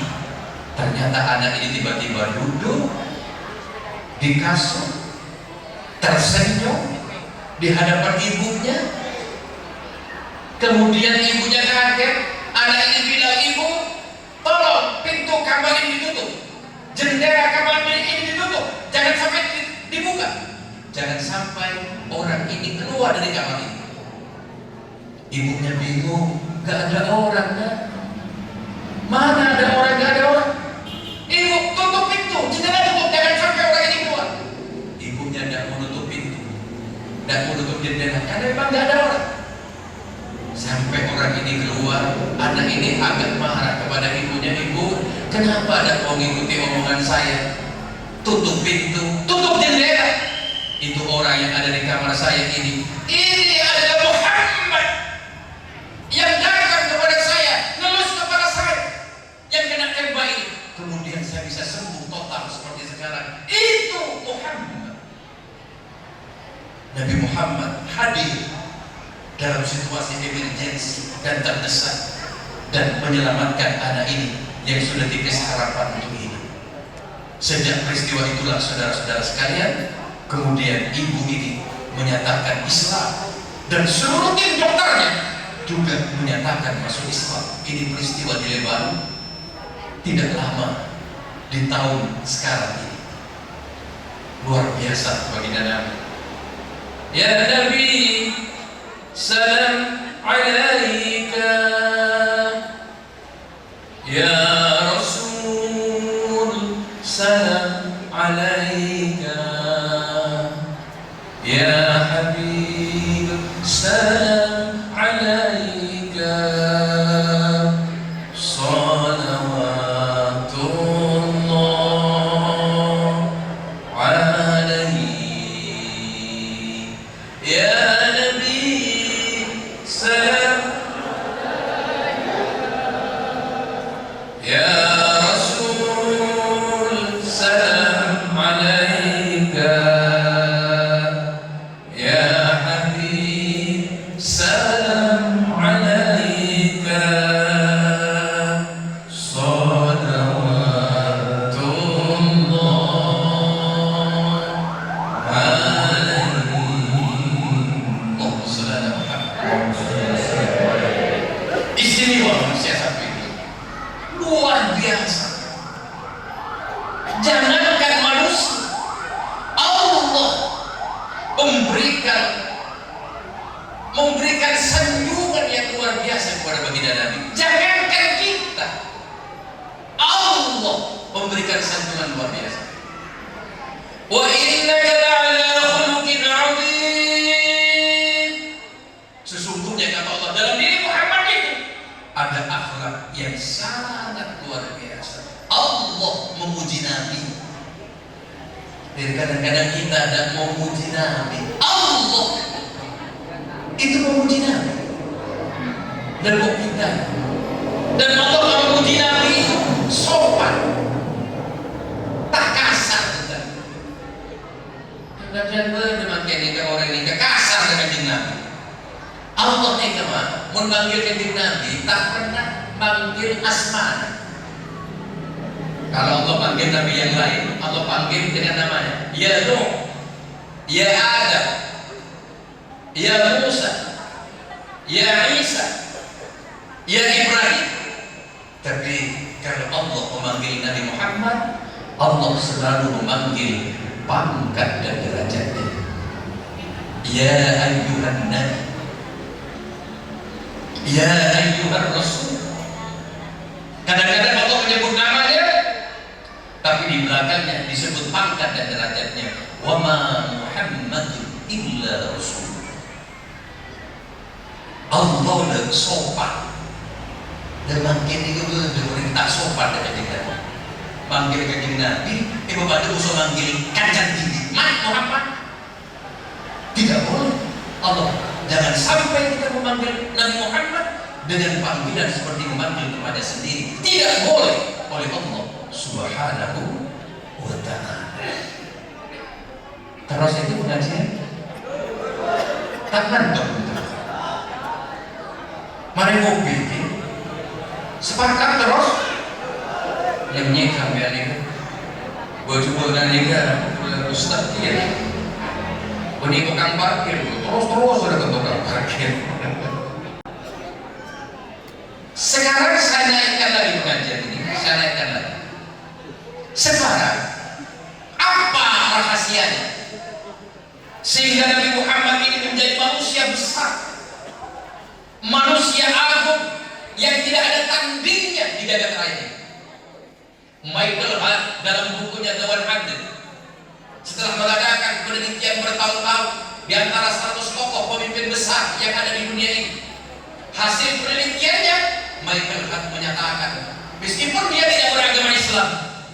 ternyata anak ini tiba-tiba duduk di kasur, tersenyum di hadapan ibunya. Kemudian ibunya kaget. Anak ini bilang, ibu, tolong pintu kamar ini ditutup, jendela kamar ini ditutup, jangan sampai dibuka, jangan sampai orang ini keluar dari kamar ini. Ibunya bingung, gak ada orang kan? Mana ada orang, gak ada orang. Ibu, tutup pintu, jendela tutup, jangan sampai orang ini keluar. Ibunya tidak menutup pintu, tidak menutup jendela, karena memang gak ada orang. Sampai orang ini keluar, anak ini agak marah kepada ibunya. Ibu, kenapa ada mau mengikuti omongan saya? Tutup pintu, tutup jendela. Itu orang yang ada di kamar saya ini adalah Muhammad yang datang kepada saya, ngelus kepada saya, yang kena tembak ini. Kemudian saya bisa sembuh total seperti sekarang. Itu Muhammad. Nabi Muhammad hadir dalam situasi emergensi dan terdesak dan menyelamatkan anak ini yang sudah tipis harapan untuk hidup. Sejak peristiwa itulah, saudara-saudara sekalian, kemudian ibu ini menyatakan Islam dan seluruh tim dokternya juga menyatakan masuk Islam. Ini peristiwa di Lebanon tidak lama di tahun sekarang ini. Luar biasa bagi Nabi. Ya Nabi, salam alaika, ya Rasul, salam alaika, ya Habib, salam alaika, salawatullah alaihi, ya Ya Habib, salam alaika, salawatullah alaihi. Allahumma shalli ala Muhammad. Istimewa manusia sampai itu, luar biasa. Jangankan manusia, Allah memberikan sanjungan yang luar biasa kepada baginda Nabi. Jangankan kita, Allah memberikan sanjungan luar biasa. Wa innaka la'ala khuluqin 'adzim. Sesungguhnya kata Allah, dalam diri Muhammad itu ada akhlak yang sangat luar biasa. Allah memuji Nabi. Dan kadang-kadang kita ada memuji Nabi. Allah itu memuji Nabi. Dan kok kita? Dan Allah memuji Nabi sopan, tak kasar. Kadang-kadang demikian ini orang ini kasar dengan Nabi. Allah ini mah memanggil kanjeng Nabi tak pernah manggil asmana. Kalau Allah panggil Nabi yang lain, Allah panggil dengan namanya. Ya Nuh, Ya Adam, Ya Musa, Ya Isa, Ya Ibrahim. Tapi kalau Allah memanggil Nabi Muhammad, Allah selalu memanggil pangkat dan derajatnya. Ya ayyuhan nabi, Ya ayyuhan rasul. Kadang-kadang Allah menyebut namanya, tapi di belakangnya disebut pangkat dan derajatnya. Wa ma Muhammadun illa rasul. Allah dan sopan. Dan makin itu tak sopan dengan kita. Manggil kanjeng Nabi, bapak itu usah manggil kanjeng Mat Muhammad. Tidak boleh. Allah, jangan sampai kita memanggil Nabi Muhammad dengan panggilan seperti memanggil kepada sendiri. Tidak boleh oleh Allah Subhanahu wa ta'ala. Terus itu pengajian tak nonton. Mari ngopi sepakat terus yang nyekam ya nih. Gua coba nanya Ustaz dia. Ini tukang parkir, terus sudah ke tukang parkir. Sekarang saya naikkan lagi pengajian ini, saya naikkan lagi. Sekarang apa rahasianya sehingga Nabi Muhammad ini menjadi manusia besar, manusia agung yang tidak ada tandingnya di jagat raya ini? Michael Hart dalam bukunya The 100 setelah mengadakan penelitian bertahun-tahun di antara 100 tokoh pemimpin besar yang ada di dunia ini, hasil penelitiannya Michael Hart menyatakan, meskipun dia tidak beragama Islam,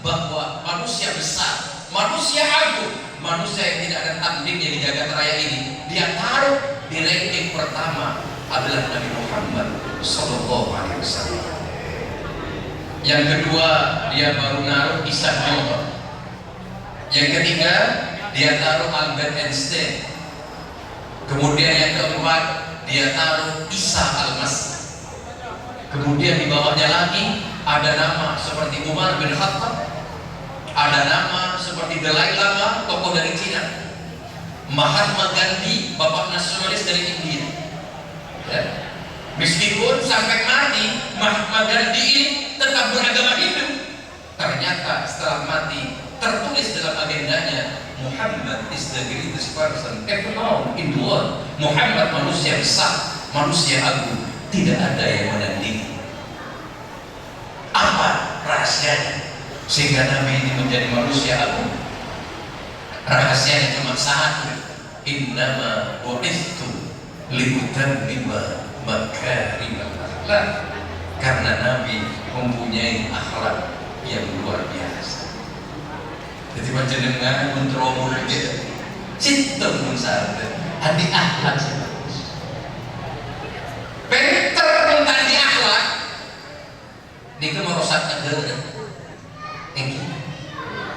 bahwa manusia besar, manusia agung, manusia yang tidak ada tandingnya di jagat raya ini, dia taruh di ranking pertama adalah Nabi Muhammad Sallallahu Alaihi Wasallam. Yang kedua dia baru naruh Isaac Newton. Yang ketiga dia taruh Albert Einstein. Kemudian yang keempat dia taruh Isa Al-Masih. Kemudian di bawahnya lagi ada nama seperti Umar bin Khattab, ada nama seperti Dalai Lama, tokoh dari Cina, Mahatma Gandhi, bapak nasionalis dari India. Ya. Meskipun sampai mati Mahatma Gandhi ini tetap beragama Hindu, ternyata setelah mati tertulis dalam agendanya, Muhammad is the greatest person ever known in the world. Muhammad manusia besar, manusia agung, tidak ada yang menandingi. Apa rahasianya sehingga Nabi ini menjadi manusia agung? Rahasianya cuma satu, innama bu'ithu liutammima makarimah akhlak. Karena Nabi mempunyai akhlak yang luar biasa. Jadi macam dengan mentromo gitu, cinta musada, adi akhlak sih. Pinter tentang di akhlak, dia merusak negara.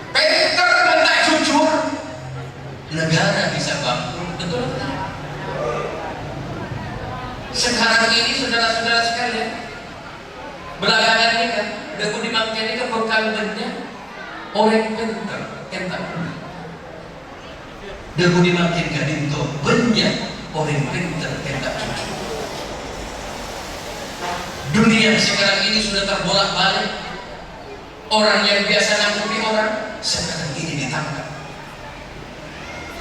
Pinter tentang jujur, negara bisa bangkrut. Betul tak? Sekarang ini saudara-saudara sekalian, belakangan ini kan Debu dimangkin ini keberkangannya orang pintar, kentak. Debu dimangkin gadinto banyak orang pintar, kentak cucu. Dunia sekarang ini sudah terbolak-balik. Orang yang biasa nangkupi orang sekarang ini ditangkap.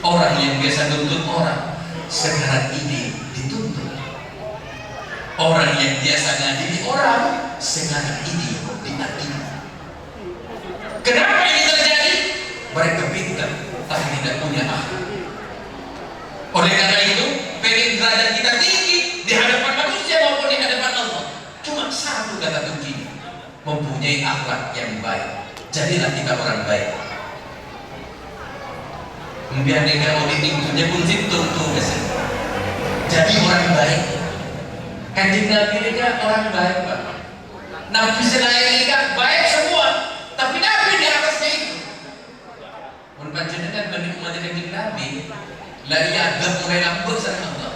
Orang yang biasa nuntut orang sekarang ini dituntut. Orang yang biasa ngadili orang sekarang ini diadili. Kenapa ini terjadi? Mereka pintar tapi tidak punya akal. Oleh karena itu, pengen derajat kita tinggi di hadapan manusia maupun di hadapan Allah. Cuma satu kata kunci, mempunyai akhlak yang baik. Jadilah kita orang baik. Kemudian dia mau ditinggalnya pun tuh biasanya. Jadi orang baik. Kanjeng Nabi ini kan orang baik, Pak. Nabi selain ini kan baik semua, tapi Nabi di atasnya itu. Menpanjenengan bani umat Kanjeng Nabi, lagi agak mulai lambut sama Allah.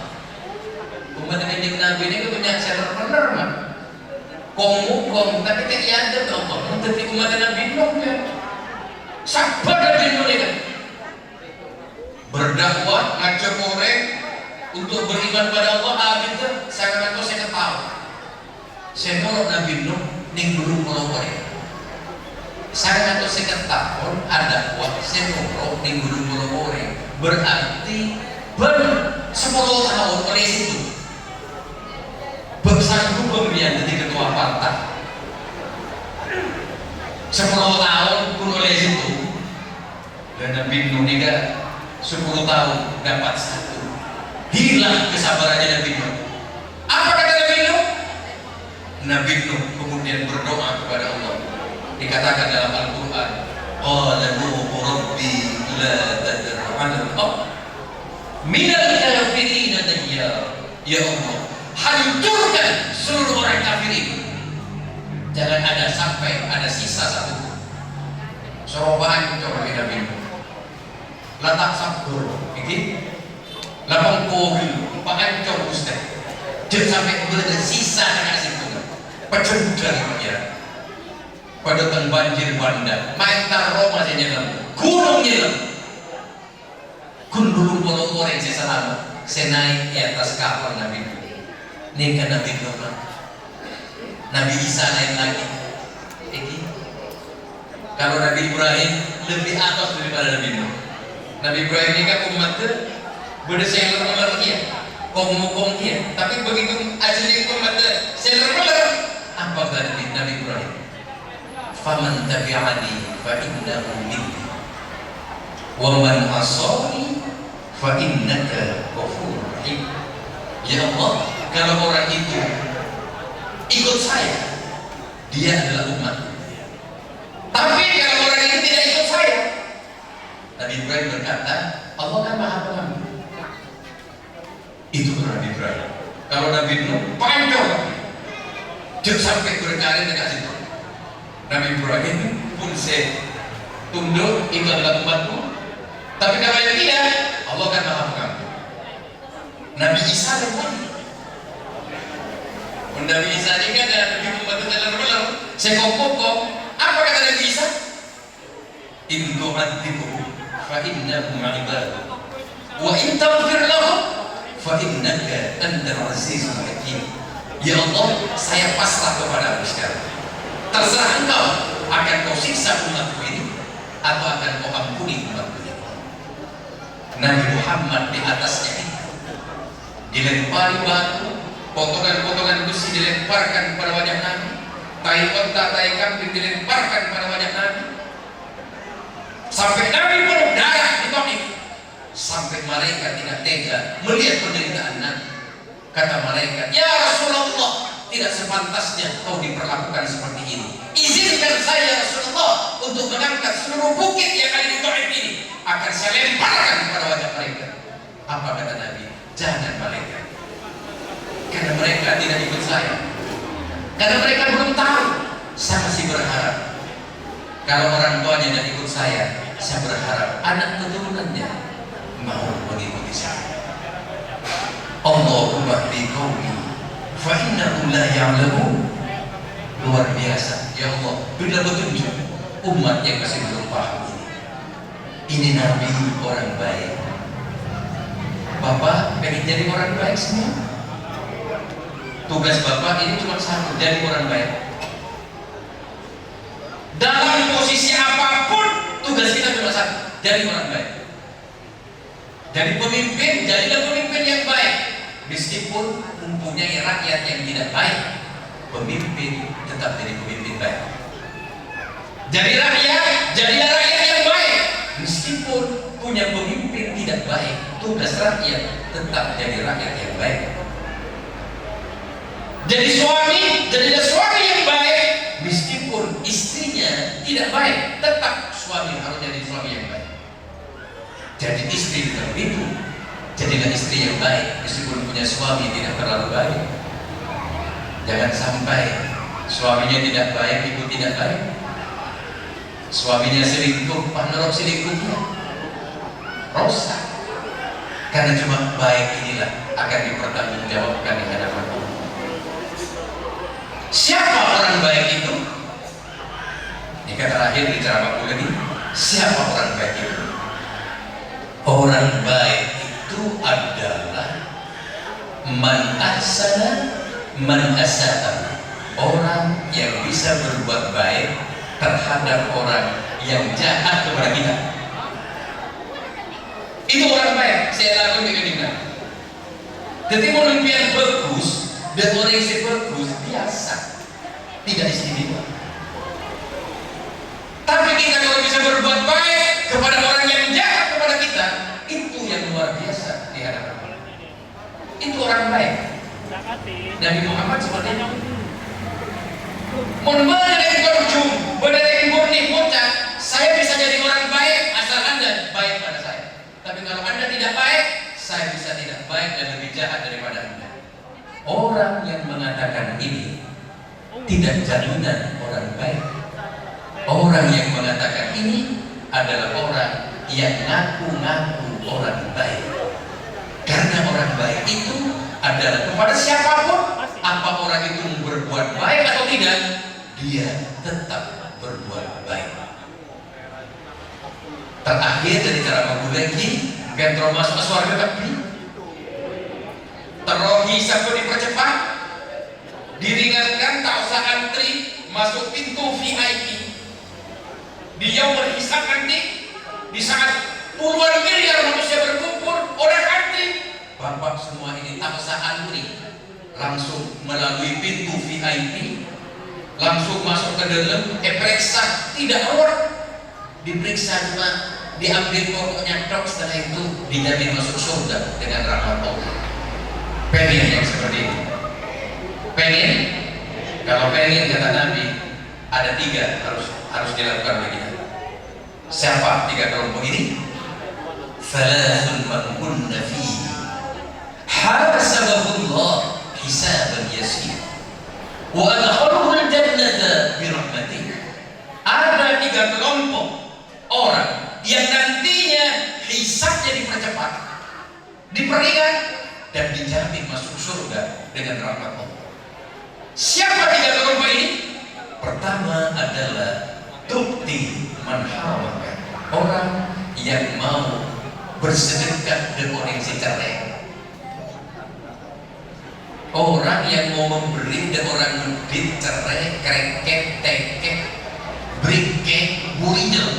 Umat Kanjeng Nabi ini kan punya bener, Pak. Kong, tapi tidak ada Allah. Tapi umat Nabi dong kan. Sabar Nabi mereka. Berdakwah, ngajak orang untuk beriman pada Allah. Habis itu saya ketawa. Saya nolok Nabi Nuh ning gunung Melowore. Saya ketawa ada kuat saya nolok ning gunung Melowore. Berarti 10 tahun oleh situ. Bersanggup pemilihan jadi ketua partai 10 tahun pun oleh situ. Dan Nabi Nuh ini 10 tahun dapat 1. Hilang kesabarannya Nabi Nuh. Apa kata Nabi Nuh? Nabi Nuh kemudian berdoa kepada Allah. Dikatakan dalam Al-Quran, qala Nuhu rabbi la tadar 'ala al-ard minal kafirin dayyara. Ya Allah, hancurkan seluruh orang kafir ini. Jangan ada sampai ada sisa satu. Sorobaan coba kita bingung. Letak sabur, ini lapang kohil, pakai ustaz. Jangan sampai ada sisa dengan situ. Pecundang ya. Pada banjir bandar, main taro masih nyelam, gunung nyelam. Kundulung polong orang saya selamat. Saya naik di atas kapal Nabi. Ini kan Nabi Muhammad. Nabi Isa naik lagi. Ini. Kalau Nabi Ibrahim lebih atas daripada Nabi Nuh. Nabi Ibrahim ini kan umatnya berdesain dia, kong dia. Tapi begitu asli umatnya seler-seler, apa kata Nabi Ibrahim? Faman tabi'ani fa innahu minni wa man asani fa innaka ghafurur rahim. Ya Allah, kalau orang itu ikut saya, dia adalah umat. Tapi kalau orang itu tidak ikut saya, Nabi Ibrahim berkata, Allah kan maha pengampun. Itu Nabi Ibrahim. Kalau Nabi Nuh, pancor, jangan sampai berkali dekat situ. Nabi Ibrahim pun saya tunduk, itu adalah umatku. Tapi kalau yang tidak, Allah kan maha pengampun. Nabi Isa lagi. Nabi Isa ini kan ada di umat teler-teler. Saya kok. Apa kata Nabi Isa? In tu'adzibuhum fa innahum 'ibaduk wa in taghfir lahum fa innaka antal azizul hakim. Ya Allah, saya pasrah kepadamu sekarang. Terserah engkau akan kau siksa umatku ini atau akan kau ampuni umatku ini. Nabi Muhammad di atasnya ini dilempari batu, potongan-potongan besi dilemparkan pada wajah Nabi, tai unta, tai kambing dilemparkan pada wajah Nabi, sampai Nabi penuh darah di Taif, sampai malaikat tidak tega melihat penderitaan Nabi. Kata malaikat, ya Rasulullah, tidak sepantasnya kau diperlakukan seperti ini. Izinkan saya Rasulullah untuk mengangkat seluruh bukit yang ada di Taif ini, akan saya lemparkan pada wajah mereka. Apa kata Nabi? Jangan malaikat, karena mereka tidak ikut saya, karena mereka belum tahu. Saya masih berharap kalau orang tuanya tidak ikut saya berharap anak keturunannya mau mengikuti saya. Allahumma bi qaumi fa innahum la ya'lamun. Luar biasa, ya Allah, berilah petunjuk umat yang masih belum paham ini. Ini Nabi orang baik. Bapak pengen jadi orang baik semua. Tugas Bapak ini cuma satu, jadi orang baik. Dalam posisi apapun, tugas kita cuma satu, jadi orang baik. Jadi pemimpin, jadilah pemimpin yang baik. Meskipun mempunyai rakyat yang tidak baik, pemimpin tetap jadi pemimpin baik. Jadi rakyat, jadilah rakyat yang baik. Meskipun punya pemimpin tidak baik, tugas rakyat tetap jadi rakyat yang baik. Jadi suami, jadilah suami yang baik. Meskipun istrinya tidak baik, tetap suami harus jadi suami yang baik. Jadi istri juga begitu. Jadilah istri yang baik, meskipun punya suami tidak terlalu baik. Jangan sampai suaminya tidak baik, ibu tidak baik. Suaminya selingkuh, panorok selingkuhnya rosak. Karena cuma baik inilah akan dipertanggungjawabkan di hadapan Allah. Siapa orang baik itu? Ini kata terakhir di ceramahku lagi. Siapa orang baik itu? Orang baik itu adalah man ahsana man asa'a. Orang yang bisa berbuat baik terhadap orang yang jahat kepada kita. Itu orang baik. Saya lakukan dengan ini. Jadi orang yang bagus dan orang yang bagus biasa, tidak istimewa. Tapi kita kalau bisa berbuat baik kepada orang yang jahat kepada kita, itu yang luar biasa di hadapan Allah. Itu orang baik. Nabi Muhammad seperti itu. Mohon yang berjum, yang murni bocah, saya bisa jadi orang baik asal Anda baik pada saya. Tapi kalau Anda tidak baik, saya bisa tidak baik dan lebih jahat daripada Anda. Orang yang mengatakan ini tidak jaminan orang baik. Orang yang mengatakan ini adalah orang yang ngaku-ngaku orang baik. Karena orang baik itu adalah kepada siapapun, apa orang itu berbuat baik atau tidak, dia tetap berbuat baik. Terakhir dari cara mengulangi, gantro masuk surga tapi terohi sampai dipercepat, diringankan, tak usah antri, masuk pintu VIP. Dia berhisap nanti di saat puluhan miliar manusia berkumpul, orang antri. Bapak semua ini tak usah antri, langsung melalui pintu VIP, langsung masuk ke dalam, periksa, tidak keluar, diperiksa cuma diambil pokoknya dok, setelah itu dijamin masuk surga dengan rahmat Allah. Pengen yang seperti itu? Pengen? Kalau pengen kata Nabi, ada 3 harus dilakukan begini. Siapa 3 kelompok ini? Thalathun man kunna fihi hasabahullah hisaban yasir wa adkhalahu al-jannata bi rahmatih. Ada 3 kelompok orang yang nantinya hisabnya dipercepat, diperingan dan dijamin masuk surga dengan rahmat Allah. Siapa 3 kelompok ini? Pertama adalah tukti manhawaka, orang yang mau bersedekah dengan orang yang cerai, orang yang mau memberi dan orang medit, cerai, kreket, tekek, brike, burinjel.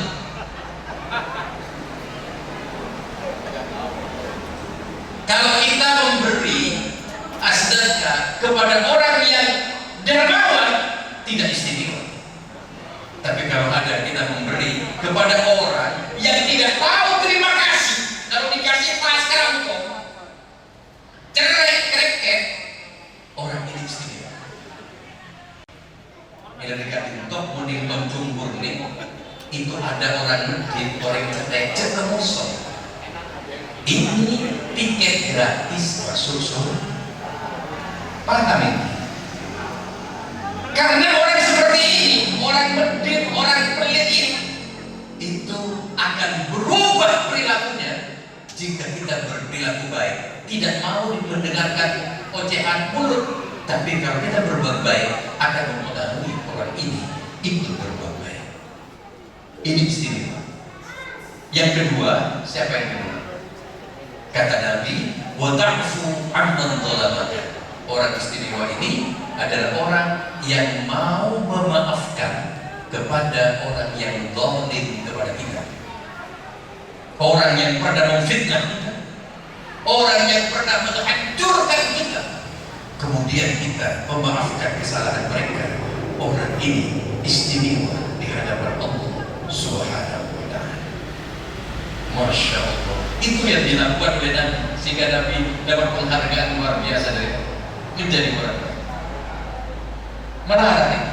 Kalau kita memberi sedekah kepada orang yang dermawan, tidak istimewa. Tapi kalau ada kita memberi kepada orang yang tidak tahu terima kasih, kalau dikasih pasca engkau cerai kreket, orang ini istimewa. Bila dikatakan untuk menonton cumbur nih, itu ada orang medit, orang cerai cekemosong. Ini tiket gratis masuk surga. Paham ini? Karena orang seperti ini, orang medit, orang pelit ini, itu akan berubah perilakunya jika kita berperilaku baik. Tidak mau mendengarkan ocehan mulut, Tapi kalau kita berbuat baik akan mempengaruhi orang ini ikut berbuat baik. Ini istimewa. Yang kedua, siapa yang kedua? Kata Nabi, wa ta'fu amman zalamaka. Orang istimewa ini adalah orang yang mau memaafkan kepada orang yang zalim kepada kita. Orang yang pernah memfitnah kita, orang yang pernah menghancurkan kita, kemudian kita memaafkan kesalahan mereka. Orang ini istimewa di hadapan Allah Subhanahu wa ta'ala. Masya Allah. Itu yang dilakukan oleh Nabi, sehingga Nabi dapat penghargaan luar biasa dari Allah, menjadi orang baik. Melarang ini.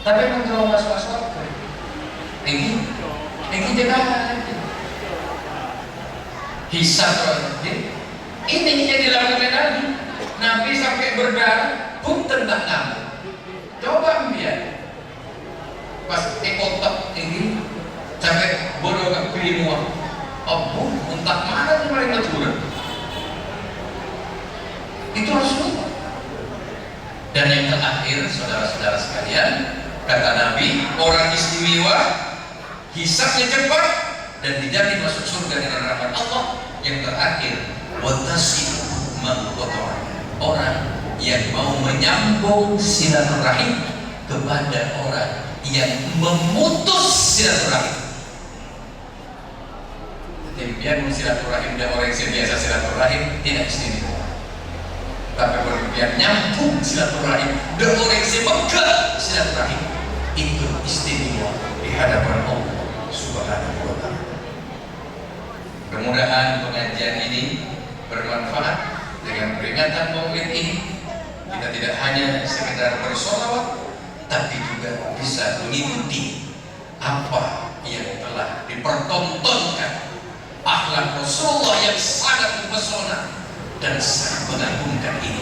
Tapi memang kalau masuk surga, ini jangan hisab ini yang dilakukan oleh Nabi. Nabi sampai berdarah pun tentang kamu. Coba biar pas ekotak ini sampai bodoh ke krimuan. Oh, entah mana yang paling natural. Itu Rasulullah. Dan yang terakhir, saudara-saudara sekalian, kata Nabi, orang istimewa, hisabnya cepat dan dijamin masuk surga dengan rahmat Allah. Yang terakhir, watasi mengkotor, orang yang mau menyambung silaturahim kepada orang yang memutus silaturahim. Biar silaturahim dan orang yang biasa silaturahim tidak istimewa. Tapi kalau biar nyambung silaturahim dan orang yang sepegang silaturahim itu istimewa di hadapan Allah Subhanahu wa ta'ala. Mudah-mudahan pengajian ini bermanfaat. Dengan peringatan Maulid ini kita tidak hanya sekedar bersolawat, tapi juga bisa mengikuti apa yang telah dipertontonkan akhlak Rasulullah yang sangat mempesona dan sangat mengagumkan ini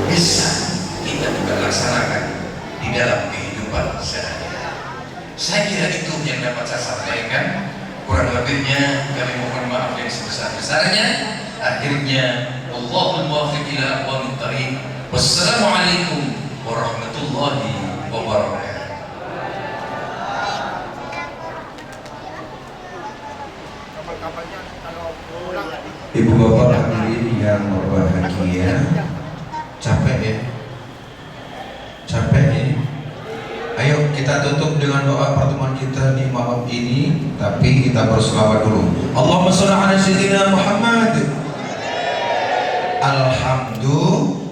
bisa kita juga laksanakan di dalam kehidupan sehari-hari. Saya kira itu yang dapat saya sampaikan. Kurang lebihnya kami mohon maaf yang sebesar-besarnya. Akhirnya Allahul muwaffiq ila aqwamit thariq. Wassalamualaikum warahmatullahi wabarakatuh. Ibu bapak hadirin yang berbahagia, capek ya? Capek ya? Ayo kita tutup dengan doa pertemuan kita di malam ini, tapi kita berselawat dulu. Allahumma shalli ala sayyidina Muhammad. Alhamdulillah.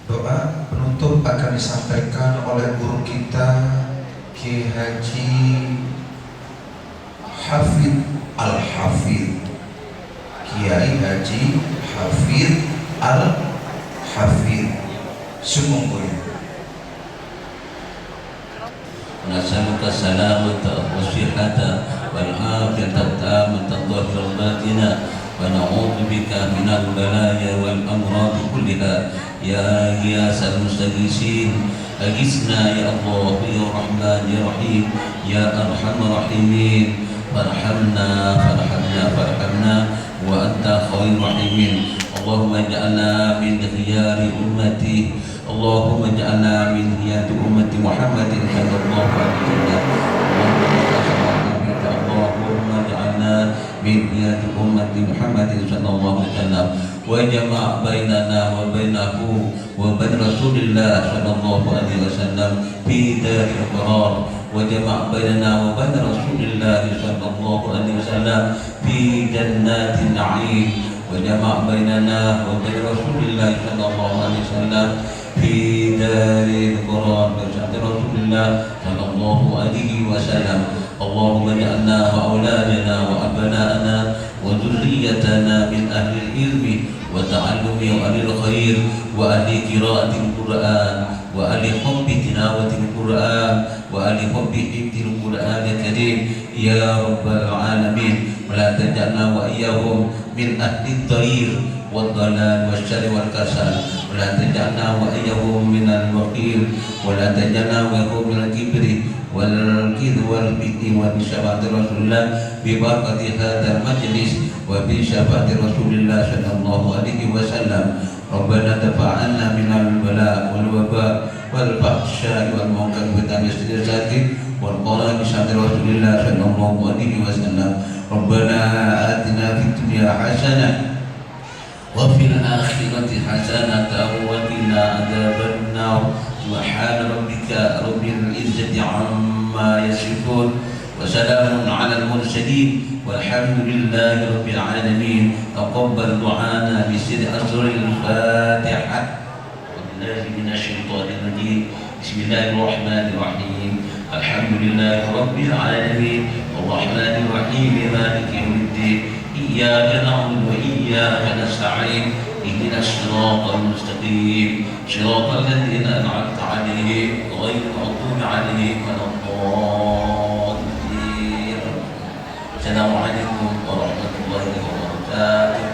Doa penutup akan disampaikan oleh guru kita Ki Haji Hafid Al-Hafid, Kiai Haji Hafid Al-Hafid. Sumunggunya نسألك السلامة والصحة والعافية التامة الظاهرة الباطنة ونعوذ بك من البلايا والأمراض كلها يا غياث المستغيثين أغثنا يا الله يا رحمن يا رحيم يا أرحم الراحمين فارحمنا وأنت خير الراحمين اللهم اجعلنا من خيار أمتي اللهم اجعلنا من خيار أمة محمد صلى الله عليه وسلم اللهم اجعلنا من خيار أمة محمد صلى الله عليه وسلم وجمع بيننا وبينه وبين رسول الله صلى الله عليه وسلم في دار القرار وجمع بيننا وبين رسول الله صلى الله عليه وسلم في جنات النعيم وجمع بيننا وبين رسول الله صلى الله عليه وسلم في دار القرار بشهادة رسول الله صلى الله عليه وسلم اللهم اجعلنا وأولادنا وأبناءنا وذريتنا من أهل العلم والتعلم وأهل الخير وأهل قراءة القرآن وأهل حب تلاوة القرآن وأهل حب حفظ القرآن الكريم يا رب العالمين ولا تجعلنا وإياهم من أهل الضرير والضلال والشر والكسل ولا تجعلنا وإياهم من الوكيل ولا تجعلنا وإياهم من الكبر والكذب والبئر وبشفاعة رسول الله ببركة هذا المجلس وبشفاعة رسول الله صلى الله عليه وسلم. ربنا دفع عنا من البلاء والوباء والفحشاء والمنكر بتمييز ذاته والقرآن بشهادة رسول الله صلى الله عليه وسلم. ربنا آتنا في الدنيا حسنة وفي الآخرة حسنة وقنا عذاب النار. سبحان ربك رب العزة عما يصفون وسلام على المرسلين والحمد لله رب العالمين. تقبل دعانا بسر أسر الفاتحة. بالله من الشيطان الرجيم. بسم الله الرحمن الرحيم. الحمد لله رب العالمين الرحمن الرحيم مالك يوم الدين. إياك نعبد وإياك نستعين. اهدنا الصراط المستقيم صراط الذين أنعمت عليهم غير المغضوب عليهم ولا الضالين. السلام عليكم ورحمة الله وبركاته.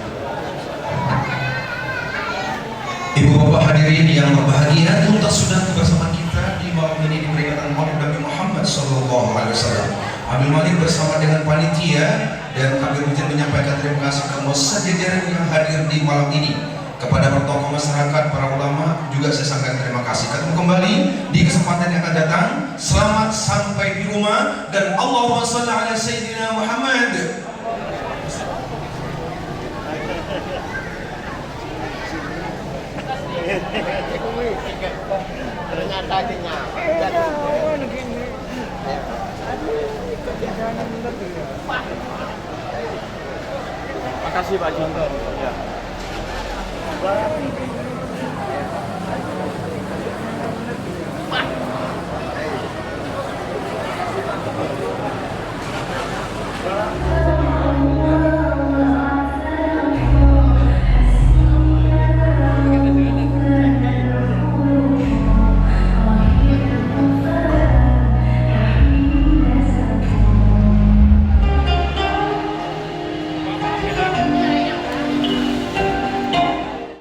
Ibu bapak hadirin yang berbahagia, tuntas sudah bersama kita di malam ini di peringatan Maulid Nabi Muhammad Sallallahu Alaihi Wasallam. Abdul Malik bersama dengan panitia dan kami ingin menyampaikan terima kasih kepada semua jajaran yang hadir di malam ini. Kepada para tokoh masyarakat, para ulama juga saya sampaikan terima kasih. Ketemu kembali di kesempatan yang akan datang. Selamat sampai di rumah dan Allahumma shalli ala Sayyidina Muhammad. Ternyata akhirnya makasih Pak Junto ya.